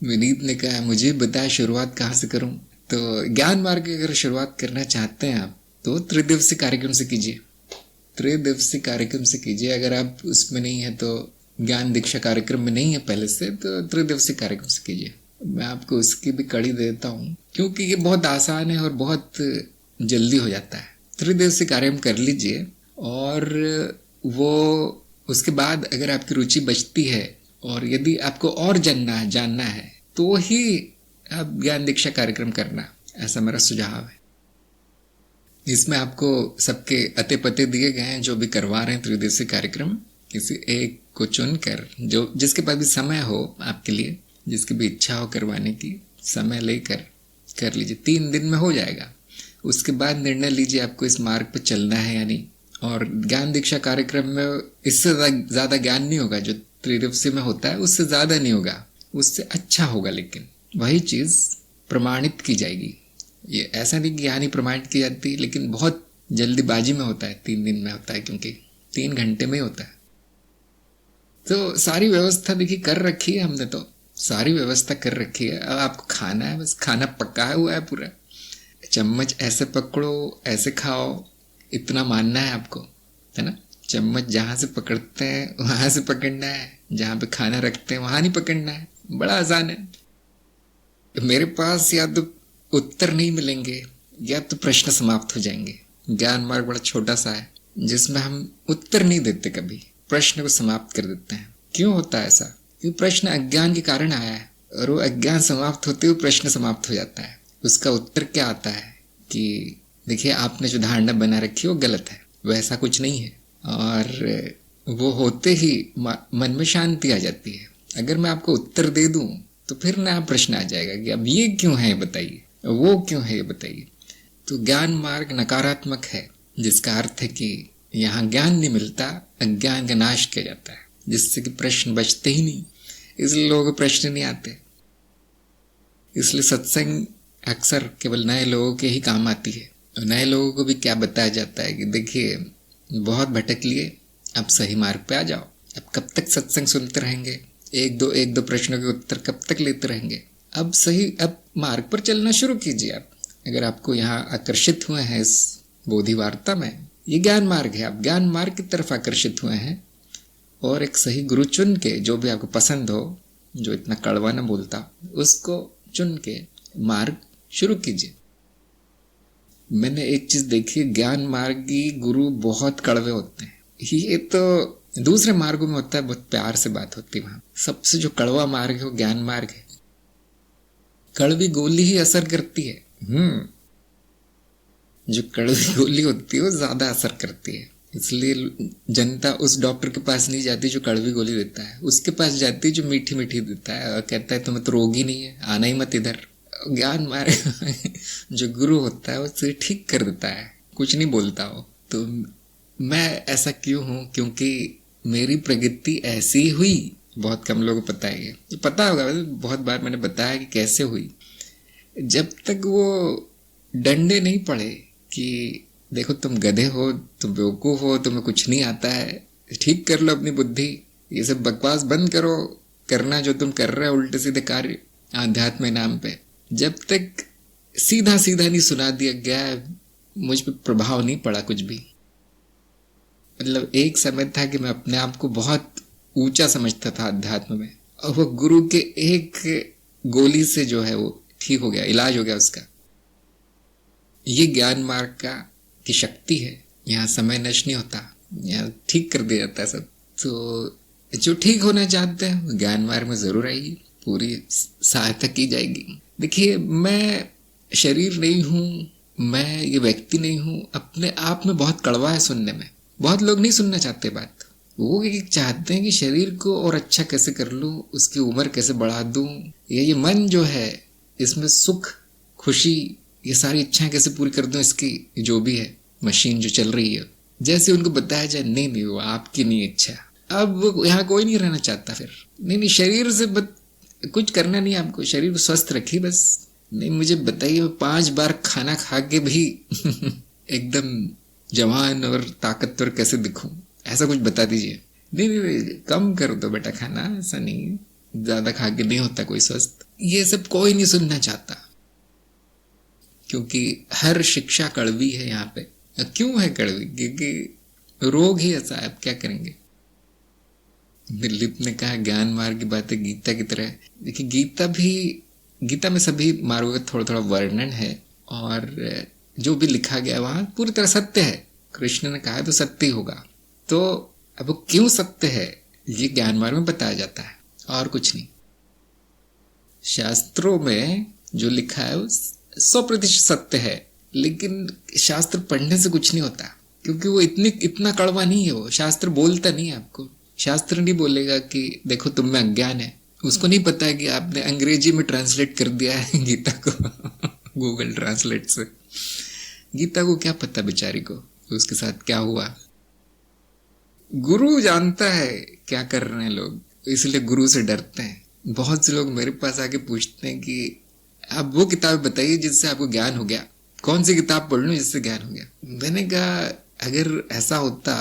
विनीत ने कहा मुझे बताया शुरुआत कहाँ से करूं। तो ज्ञान मार्ग की अगर शुरुआत करना चाहते हैं आप तो त्रिदिवसीय कार्यक्रम से कीजिए, त्रिदिवसीय कार्यक्रम से कीजिए। अगर आप उसमें नहीं है तो ज्ञान दीक्षा कार्यक्रम में नहीं है पहले से, तो त्रिदिवसीय कार्यक्रम से कीजिए। मैं आपको उसकी भी कड़ी देता हूँ, क्योंकि ये बहुत आसान है और बहुत जल्दी हो जाता है। त्रिदिवसीय कार्यक्रम कर लीजिए, और वो उसके बाद अगर आपकी रुचि बचती है और यदि आपको और जानना है तो ही आप ज्ञान दीक्षा कार्यक्रम करना, ऐसा मेरा सुझाव है। इसमें आपको सबके अते पते दिए गए हैं जो भी करवा रहे हैं त्रिदिवसीय कार्यक्रम। किसी एक को चुनकर, जो जिसके पास भी समय हो आपके लिए, जिसकी भी इच्छा हो करवाने की, समय लेकर कर लीजिए। 3 दिन में हो जाएगा। उसके बाद निर्णय लीजिए आपको इस मार्ग पर चलना है या नहीं। और ज्ञान दीक्षा कार्यक्रम में इससे ज्यादा ज्ञान नहीं होगा, जो त्रिदिवसीय में होता है उससे ज्यादा नहीं होगा, उससे अच्छा होगा, लेकिन वही चीज प्रमाणित की जाएगी। ये ऐसा नहीं कि ज्ञान ही प्रमाणित की जाती है, लेकिन बहुत जल्दीबाजी में होता है, 3 दिन में होता है, क्योंकि 3 घंटे में होता है। तो सारी व्यवस्था देखिए कर रखी है हमने, तो सारी व्यवस्था कर रखी है। अब आपको खाना है, बस खाना पकाया हुआ है पूरा, चम्मच ऐसे पकड़ो ऐसे खाओ, इतना मानना है आपको, है ना। चम्मच जहां से पकड़ते हैं वहां से पकड़ना है, जहां पे खाना रखते हैं वहां नहीं पकड़ना है। बड़ा आसान है। मेरे पास या तो उत्तर नहीं मिलेंगे या तो प्रश्न समाप्त हो जाएंगे। ज्ञान मार्ग बड़ा छोटा सा है जिसमें हम उत्तर नहीं देते, कभी प्रश्न को समाप्त कर देते हैं। क्यों होता है ऐसा? क्योंकि प्रश्न अज्ञान के कारण आया है, और वो अज्ञान समाप्त होते हुए प्रश्न समाप्त हो जाता है। उसका उत्तर क्या आता है कि देखिए, आपने जो धारणा बना रखी है वो गलत है, वैसा कुछ नहीं है। और वो होते ही मन में शांति आ जाती है। अगर मैं आपको उत्तर दे दूं तो फिर नया प्रश्न आ जाएगा कि अब ये क्यों है बताइए, वो क्यों है ये बताइए। तो ज्ञान मार्ग नकारात्मक है, जिसका अर्थ है कि यहाँ ज्ञान नहीं मिलता, अज्ञान का नाश किया जाता है, जिससे कि प्रश्न बचते ही नहीं। इसलिए लोगों को प्रश्न नहीं आते। इसलिए सत्संग अक्सर केवल नए लोगों के ही काम आती है। और नए लोगों को भी क्या बताया जाता है कि देखिए, बहुत भटक लिए, अब सही मार्ग पे आ जाओ। अब कब तक सत्संग सुनते रहेंगे? एक दो प्रश्नों के उत्तर कब तक लेते रहेंगे? अब मार्ग पर चलना शुरू कीजिए। आप अगर आपको यहाँ आकर्षित हुए हैं इस बोधि वार्ता में, ये ज्ञान मार्ग है, आप ज्ञान मार्ग की तरफ आकर्षित हुए हैं, और एक सही गुरु चुन के, जो भी आपको पसंद हो, जो इतना कड़वा न बोलता, उसको चुन के मार्ग शुरू कीजिए। मैंने एक चीज देखी, ज्ञान मार्गी गुरु बहुत कड़वे होते हैं। ये तो दूसरे मार्गों में होता है, बहुत प्यार से बात होती है। वहां सबसे जो कड़वा मार्ग है वो ज्ञान मार्ग है। कड़वी गोली ही असर करती है। जो कड़वी गोली होती है वो ज्यादा असर करती है। इसलिए जनता उस डॉक्टर के पास नहीं जाती जो कड़वी गोली देता है, उसके पास जाती है जो मीठी मीठी देता है, और कहता है तुम्हें तो रोग ही नहीं है, आना ही मत इधर। ज्ञान मार्ग जो गुरु होता है वो उसे ठीक कर देता है, कुछ नहीं बोलता हो। तो मैं ऐसा क्यों हूं? क्योंकि मेरी प्रगति ऐसी हुई। बहुत कम लोगों को पता है, ये पता होगा, बहुत बार मैंने बताया कि कैसे हुई। जब तक वो डंडे नहीं पड़े कि देखो तुम गधे हो, तुम बेवकूफ हो, तुम्हें कुछ नहीं आता है, ठीक कर लो अपनी बुद्धि, ये सब बकवास बंद करो, करना जो तुम कर रहे हो उल्टे सीधे कार्य आध्यात्म नाम पे। जब तक सीधा सीधा नहीं सुना दिया गया, मुझ पे प्रभाव नहीं पड़ा कुछ भी। मतलब एक समय था कि मैं अपने आप को बहुत ऊंचा समझता था अध्यात्म में, और वो गुरु के एक गोली से जो है वो ठीक हो गया, इलाज हो गया उसका। ये ज्ञान मार्ग की शक्ति है। यहाँ समय नष्ट नहीं होता, यहाँ ठीक कर दिया जाता है सब। तो जो ठीक होना चाहते हैं ज्ञान मार्ग में जरूर आइए, पूरी सहायता की जाएगी। देखिए, मैं शरीर नहीं हूँ, मैं ये व्यक्ति नहीं हूँ, अपने आप में बहुत कड़वा है सुनने में। बहुत लोग नहीं सुनना चाहते बात, वो चाहते हैं कि शरीर को और अच्छा कैसे कर लूं, उसकी उम्र कैसे बढ़ा दूं, ये मन जो है इसमें सुख खुशी ये सारी इच्छाएं कैसे पूरी कर दूं, इसकी जो भी है मशीन जो चल रही है। जैसे उनको बताया जाए नहीं वो आपकी नहीं इच्छा, अब वो यहाँ कोई नहीं रहना चाहता। फिर नहीं शरीर से कुछ करना नहीं, आपको शरीर को स्वस्थ रखिए बस। नहीं मुझे बताइए 5 बार खाना खा के भी एकदम जवान और ताकतवर कैसे दिखूं, ऐसा कुछ बता दीजिए। नहीं कम कर दो बेटा खाना, ऐसा नहीं, ज्यादा खा के नहीं होता कोई स्वस्थ। ये सब कोई नहीं सुनना चाहता, क्योंकि हर शिक्षा कड़वी है यहाँ पे। क्यों है कड़वी? क्योंकि रोग ही ऐसा है, अब क्या करेंगे। दिलीप ने कहा ज्ञान मार्ग की बातें गीता की तरह। देखिए गीता में सभी मार्गों का थोड़ा थोड़ा वर्णन है, और जो भी लिखा गया वहां पूरी तरह सत्य है। कृष्ण ने कहा है तो सत्य ही होगा। तो अब वो क्यों सत्य है ये ज्ञान मार्ग में बताया जाता है, और कुछ नहीं। शास्त्रों में जो लिखा है वो 100% सत्य है, लेकिन शास्त्र पढ़ने से कुछ नहीं होता, क्योंकि वो इतना कड़वा नहीं है। वो शास्त्र बोलता नहीं है आपको। शास्त्र नहीं बोलेगा कि देखो तुम में अज्ञान है। उसको नहीं पता है कि आपने अंग्रेजी में ट्रांसलेट कर दिया है गीता को गूगल ट्रांसलेट से। गीता को क्या पता बेचारी को उसके साथ क्या हुआ। गुरु जानता है क्या कर रहे हैं लोग, इसलिए गुरु से डरते हैं। बहुत से लोग मेरे पास आके पूछते हैं कि आप वो किताब बताइए जिससे आपको ज्ञान हो गया, कौन सी किताब पढ़ लूं जिससे ज्ञान हो गया। मैंने कहा अगर ऐसा होता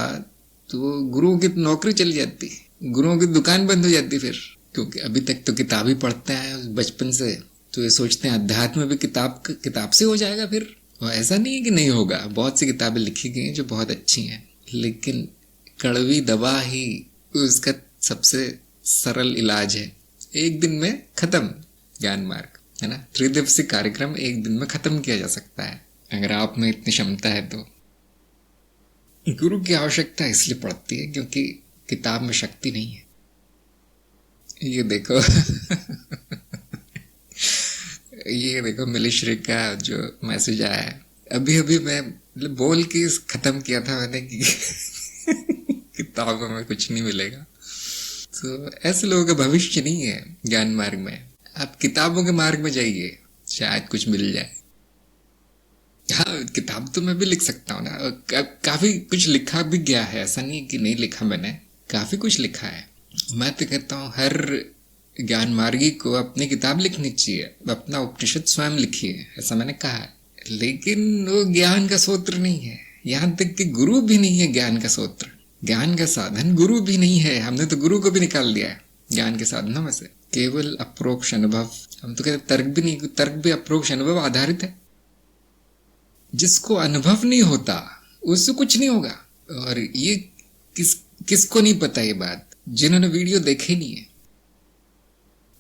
तो गुरुओं की नौकरी चली जाती, गुरुओं की दुकान बंद हो जाती फिर। क्योंकि अभी तक तो किताब ही पढ़ते हैं बचपन से, तो ये सोचते हैं अध्यात्म भी किताब से हो जाएगा फिर। और ऐसा नहीं है कि नहीं होगा, बहुत सी किताबें लिखी गई हैं जो बहुत अच्छी हैं, लेकिन कड़वी दवा ही उसका सबसे सरल इलाज है। एक दिन में खत्म ज्ञान मार्ग, है ना। 3 दिवसीय कार्यक्रम एक दिन में खत्म किया जा सकता है अगर आप में इतनी क्षमता है तो। गुरु की आवश्यकता इसलिए पड़ती है क्योंकि किताब में शक्ति नहीं है। ये देखो ये देखो मिलिश्री का जो मैसेज आया है, अभी अभी मैं बोल के खत्म किया था मैंने कि किताबों में कुछ नहीं मिलेगा। तो ऐसे लोगों का भविष्य नहीं है ज्ञान मार्ग में। आप किताबों के मार्ग में जाइए, शायद कुछ मिल जाए। हाँ, किताब तो मैं भी लिख सकता हूँ ना, काफी कुछ लिखा भी गया है, ऐसा नहीं कि नहीं लिखा मैंने, काफी कुछ लिखा है। मैं तो कहता हूँ हर ज्ञान मार्गी को अपनी किताब लिखनी चाहिए, अपना उपनिषद स्वयं लिखिए, ऐसा मैंने कहा है। लेकिन वो ज्ञान का सूत्र नहीं है, यहाँ तक कि गुरु भी नहीं है ज्ञान का सूत्र, ज्ञान का साधन गुरु भी नहीं है। हमने तो गुरु को भी निकाल दिया है ज्ञान के साधनों में से, केवल अप्रोक्ष अनुभव। हम तो कहते तर्क भी नहीं, तर्क भी अप्रोक्ष अनुभव आधारित है। जिसको अनुभव नहीं होता उससे कुछ नहीं होगा। और ये किसको नहीं पता ये बात, जिन्होंने वीडियो देखे नहीं है।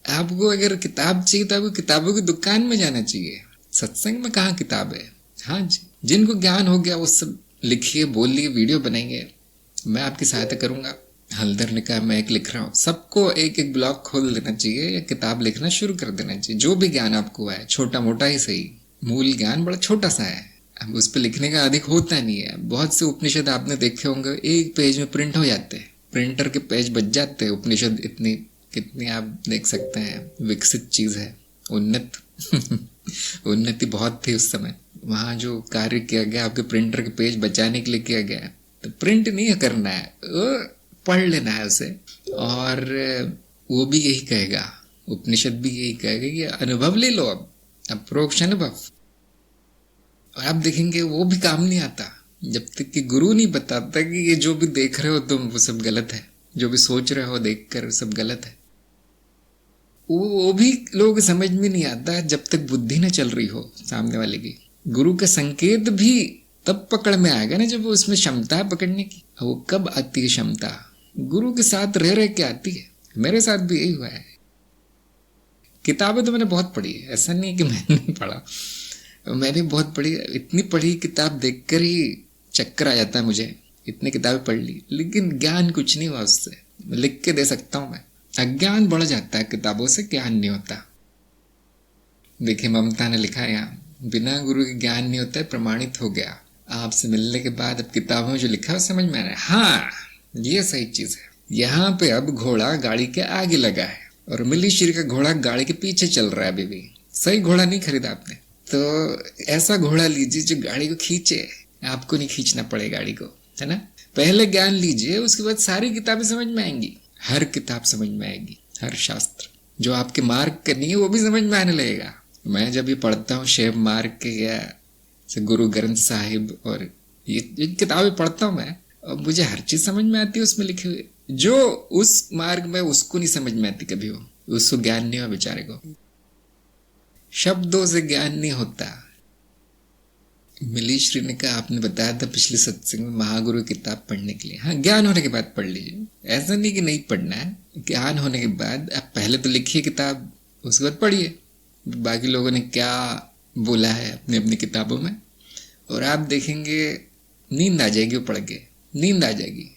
आपको अगर किताब चाहिए तो आपको किताबों की दुकान में जाना चाहिए, सत्संग में कहाँ किताब है। हाँ जी, जिनको ज्ञान हो गया वो सब लिखिए, बोलिए, वीडियो बनाएंगे, मैं आपकी सहायता करूंगा। हल्दर ने कहा मैं एक लिख रहा हूँ। सबको एक एक ब्लॉग खोल देना चाहिए या किताब लिखना शुरू कर देना चाहिए। जो भी ज्ञान आपको है, छोटा मोटा ही सही, मूल ज्ञान बड़ा छोटा सा है, अब उस पर लिखने का अधिक होता नहीं है। बहुत से उपनिषद आपने देखे होंगे एक पेज में प्रिंट हो जाते हैं, प्रिंटर के पेज बच जाते हैं। उपनिषद इतनी कितनी आप देख सकते हैं विकसित चीज है, उन्नत उन्नति बहुत थी उस समय। वहां जो कार्य किया गया आपके प्रिंटर के पेज बचाने के लिए किया गया, तो प्रिंट नहीं करना है, पढ़ लेना है उसे। और वो भी यही कहेगा, उपनिषद भी यही कहेगा कि अनुभव ले लो, अब अप्रोक्ष अनुभव। और आप देखेंगे वो भी काम नहीं आता जब तक कि गुरु नहीं बताता कि ये जो भी देख रहे हो तुम वो सब गलत है, जो भी सोच रहे हो देख कर सब गलत है। वो भी लोगों को समझ में नहीं आता जब तक बुद्धि न चल रही हो सामने वाले की। गुरु का संकेत भी तब पकड़ में आएगा ना जब उसमें क्षमता है पकड़ने की। वो कब आती है क्षमता? गुरु के साथ रह रह के आती है। मेरे साथ भी यही हुआ है। किताबें तो मैंने बहुत पढ़ी है, ऐसा नहीं कि मैंने नहीं पढ़ा, मैंने बहुत पढ़ी। इतनी पढ़ी किताब देखकर ही चक्कर आ जाता है मुझे, इतनी किताबें पढ़ ली, लेकिन ज्ञान कुछ नहीं हुआ उससे। लिख के दे सकता हूं मैं, अज्ञान बढ़ जाता है किताबों से, ज्ञान नहीं होता। देखिए ममता ने लिखा है यहाँ, बिना गुरु के ज्ञान नहीं होता है, प्रमाणित हो गया। आपसे मिलने के बाद अब किताबों में जो लिखा है समझ में आ रहा है। हाँ, ये सही चीज है। यहाँ पे अब घोड़ा गाड़ी के आगे लगा है और मिलीश्री का घोड़ा गाड़ी के पीछे चल रहा है। अभी भी सही घोड़ा नहीं खरीदा आपने, तो ऐसा घोड़ा लीजिए जो गाड़ी को खींचे, आपको नहीं खींचना पड़े गाड़ी को, है ना। पहले ज्ञान लीजिए, उसके बाद सारी किताबें समझ में आएंगी, हर किताब समझ में आएगी, हर शास्त्र जो आपके मार्ग करनी है वो भी समझ में आने लगेगा। मैं जब ये पढ़ता हूँ शिव मार्ग के या गुरु ग्रंथ साहिब और ये किताबें पढ़ता हूँ मैं, और मुझे हर चीज समझ में आती है उसमें लिखी हुई। जो उस मार्ग में उसको नहीं समझ में आती कभी, हो उसको ज्ञान नहीं हुआ बेचारे को, शब्दों से ज्ञान नहीं होता। मिलीश्री ने कहा आपने बताया था पिछले सत्संग में महागुरु किताब पढ़ने के लिए। हाँ, ज्ञान होने के बाद पढ़ लीजिए, ऐसा नहीं कि नहीं पढ़ना है। ज्ञान होने के बाद आप पहले तो लिखिए किताब, उसके बाद पढ़िए बाकी लोगों ने क्या बोला है अपनी अपनी किताबों में, और आप देखेंगे नींद आ जाएगी, वो पढ़ के नींद आ जाएगी।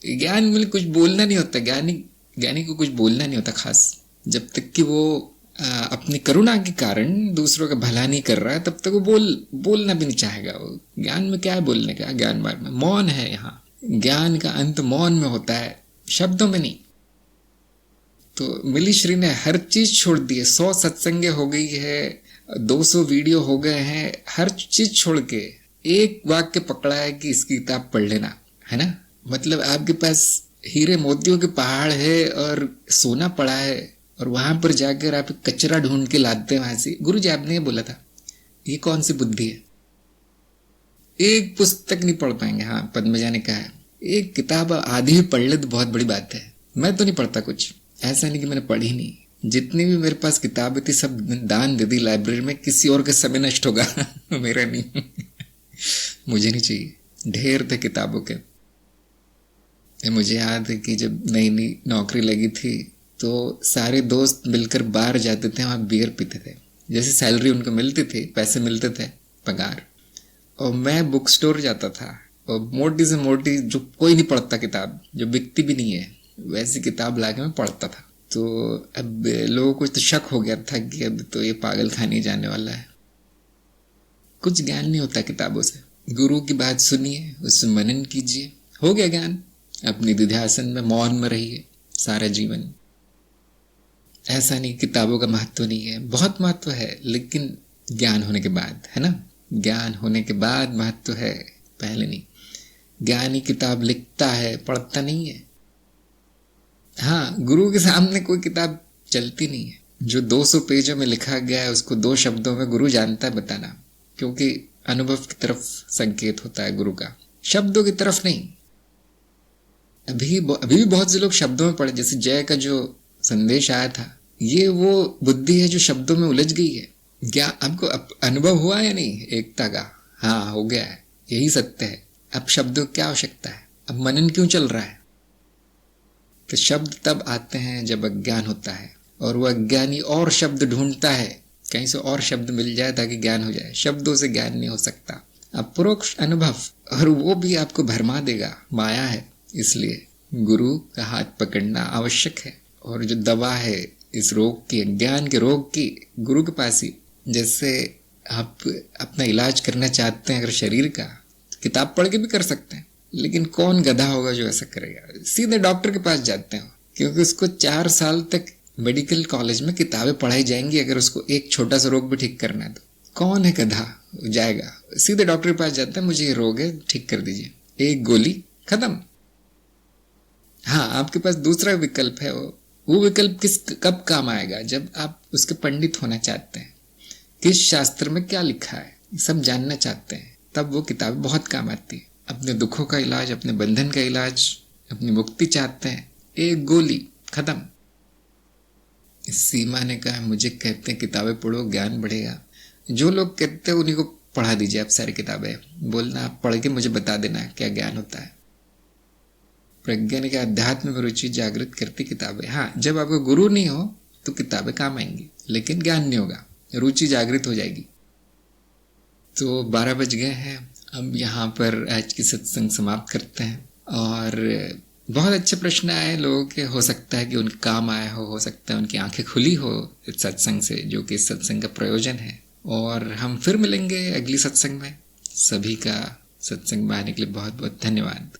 ज्ञान में कुछ बोलना नहीं होता, ज्ञानी को कुछ बोलना नहीं होता खास, जब तक कि वो अपनी करुणा के कारण दूसरों का भला नहीं कर रहा है तब तक वो बोलना भी नहीं चाहेगा। वो ज्ञान में क्या है बोलने का, ज्ञान मार्ग में मौन है। यहाँ ज्ञान का अंत मौन में होता है, शब्दों में नहीं। तो मिलीश्री ने हर चीज छोड़ दी है, 100 सत्संगे हो गई है, 200 वीडियो हो गए हैं, हर चीज छोड़ के एक वाक्य पकड़ा है कि इसकी किताब पढ़ लेना, है ना। मतलब आपके पास हीरे मोतियों के पहाड़ है और सोना पड़ा है, और वहां पर जाकर आप कचरा ढूंढ के लाते हैं वहां से। गुरु जी आपने ये बोला था, ये कौन सी बुद्धि है? एक पुस्तक नहीं पढ़ पाएंगे। हाँ, पद्मजा ने कहा है एक किताब आधी भी पढ़ ले तो बहुत बड़ी बात है। मैं तो नहीं पढ़ता कुछ, ऐसा नहीं कि मैंने पढ़ी नहीं, जितनी भी मेरे पास किताबें थी सब दान दे दी लाइब्रेरी में, किसी और का समय नष्ट होगा मेरा नहीं मुझे नहीं चाहिए। ढेर थे किताबों के। मुझे याद है कि जब नई नई नौकरी लगी थी तो सारे दोस्त मिलकर बाहर जाते थे, वहां बियर पीते थे, जैसे सैलरी उनको मिलती थी, पैसे मिलते थे, पगार। और मैं बुक स्टोर जाता था, और मोटी से मोटी जो कोई नहीं पढ़ता किताब, जो बिकती भी नहीं है, वैसी किताब लाके मैं पढ़ता था। तो अब लोगों को तो शक हो गया था कि अब तो ये पागल खाने जाने वाला है। कुछ ज्ञान नहीं होता किताबों से। गुरु की बात सुनिए, उससे मनन कीजिए, हो गया ज्ञान। अपनी निधिध्यासन में मौन में रहिए सारा जीवन। ऐसा नहीं किताबों का महत्व नहीं है, बहुत महत्व है, लेकिन ज्ञान होने के बाद, है ना। ज्ञान होने के बाद महत्व है, पहले नहीं। ज्ञानी किताब लिखता है, पढ़ता नहीं है। हाँ, गुरु के सामने कोई किताब चलती नहीं है। जो 200 पेजों में लिखा गया है उसको 2 शब्दों में गुरु जानता है बताना, क्योंकि अनुभव की तरफ संकेत होता है गुरु का, शब्दों की तरफ नहीं। अभी भी बहुत से लोग शब्दों में पढ़े, जैसे जय का जो संदेश आया था, ये वो बुद्धि है जो शब्दों में उलझ गई है। क्या आपको अनुभव हुआ या नहीं एकता का? हाँ, हो गया है, यही सत्य है। अब शब्दों की क्या आवश्यकता है? अब मनन क्यों चल रहा है? तो शब्द तब आते हैं जब अज्ञान होता है, और वह अज्ञानी और शब्द ढूंढता है, कहीं से और शब्द मिल जाए ताकि ज्ञान हो जाए। शब्दों से ज्ञान नहीं हो सकता, अपरोक्ष अनुभव, और वो भी आपको भरमा देगा, माया है। इसलिए गुरु का हाथ पकड़ना आवश्यक है। और जो दवा है इस रोग की, ज्ञान के रोग की, गुरु के पास ही। जैसे आप अपना इलाज करना चाहते हैं अगर शरीर का, किताब पढ़ के भी कर सकते हैं, लेकिन कौन गधा होगा जो ऐसा करेगा? सीधे डॉक्टर के पास जाते हैं, क्योंकि उसको 4 साल तक मेडिकल कॉलेज में किताबें पढ़ाई जाएंगी। अगर उसको एक छोटा सा रोग भी ठीक करना है तो कौन है गधा जाएगा? सीधे डॉक्टर के पास जाता है, मुझे ये रोग है, ठीक कर दीजिए, एक गोली, खत्म। हाँ, आपके पास दूसरा विकल्प है। वो विकल्प कब काम आएगा? जब आप उसके पंडित होना चाहते हैं, किस शास्त्र में क्या लिखा है सब जानना चाहते हैं, तब वो किताब बहुत काम आती है। अपने दुखों का इलाज, अपने बंधन का इलाज, अपनी मुक्ति चाहते हैं, एक गोली, खत्म। सीमा ने कहा, मुझे कहते हैं किताबें पढ़ो ज्ञान बढ़ेगा। जो लोग कहते हैं उन्हीं को पढ़ा दीजिए आप सारी किताबें, बोलना आप पढ़ के मुझे बता देना क्या ज्ञान होता है। प्रज्ञा ने कहा, अध्यात्म में रुचि जागृत करती किताबें। हाँ, जब आपका गुरु नहीं हो तो किताबें काम आएंगी, लेकिन ज्ञान नहीं होगा, रुचि जागृत हो जाएगी। तो 12 बज गए हैं, अब यहाँ पर आज की सत्संग समाप्त करते हैं। और बहुत अच्छे प्रश्न आए लोगों के, हो सकता है कि उनके काम आए हो सकता है उनकी आंखें खुली हो इस सत्संग से, जो कि इस सत्संग का प्रयोजन है। और हम फिर मिलेंगे अगली सत्संग में। सभी का सत्संग में आने के लिए बहुत बहुत धन्यवाद।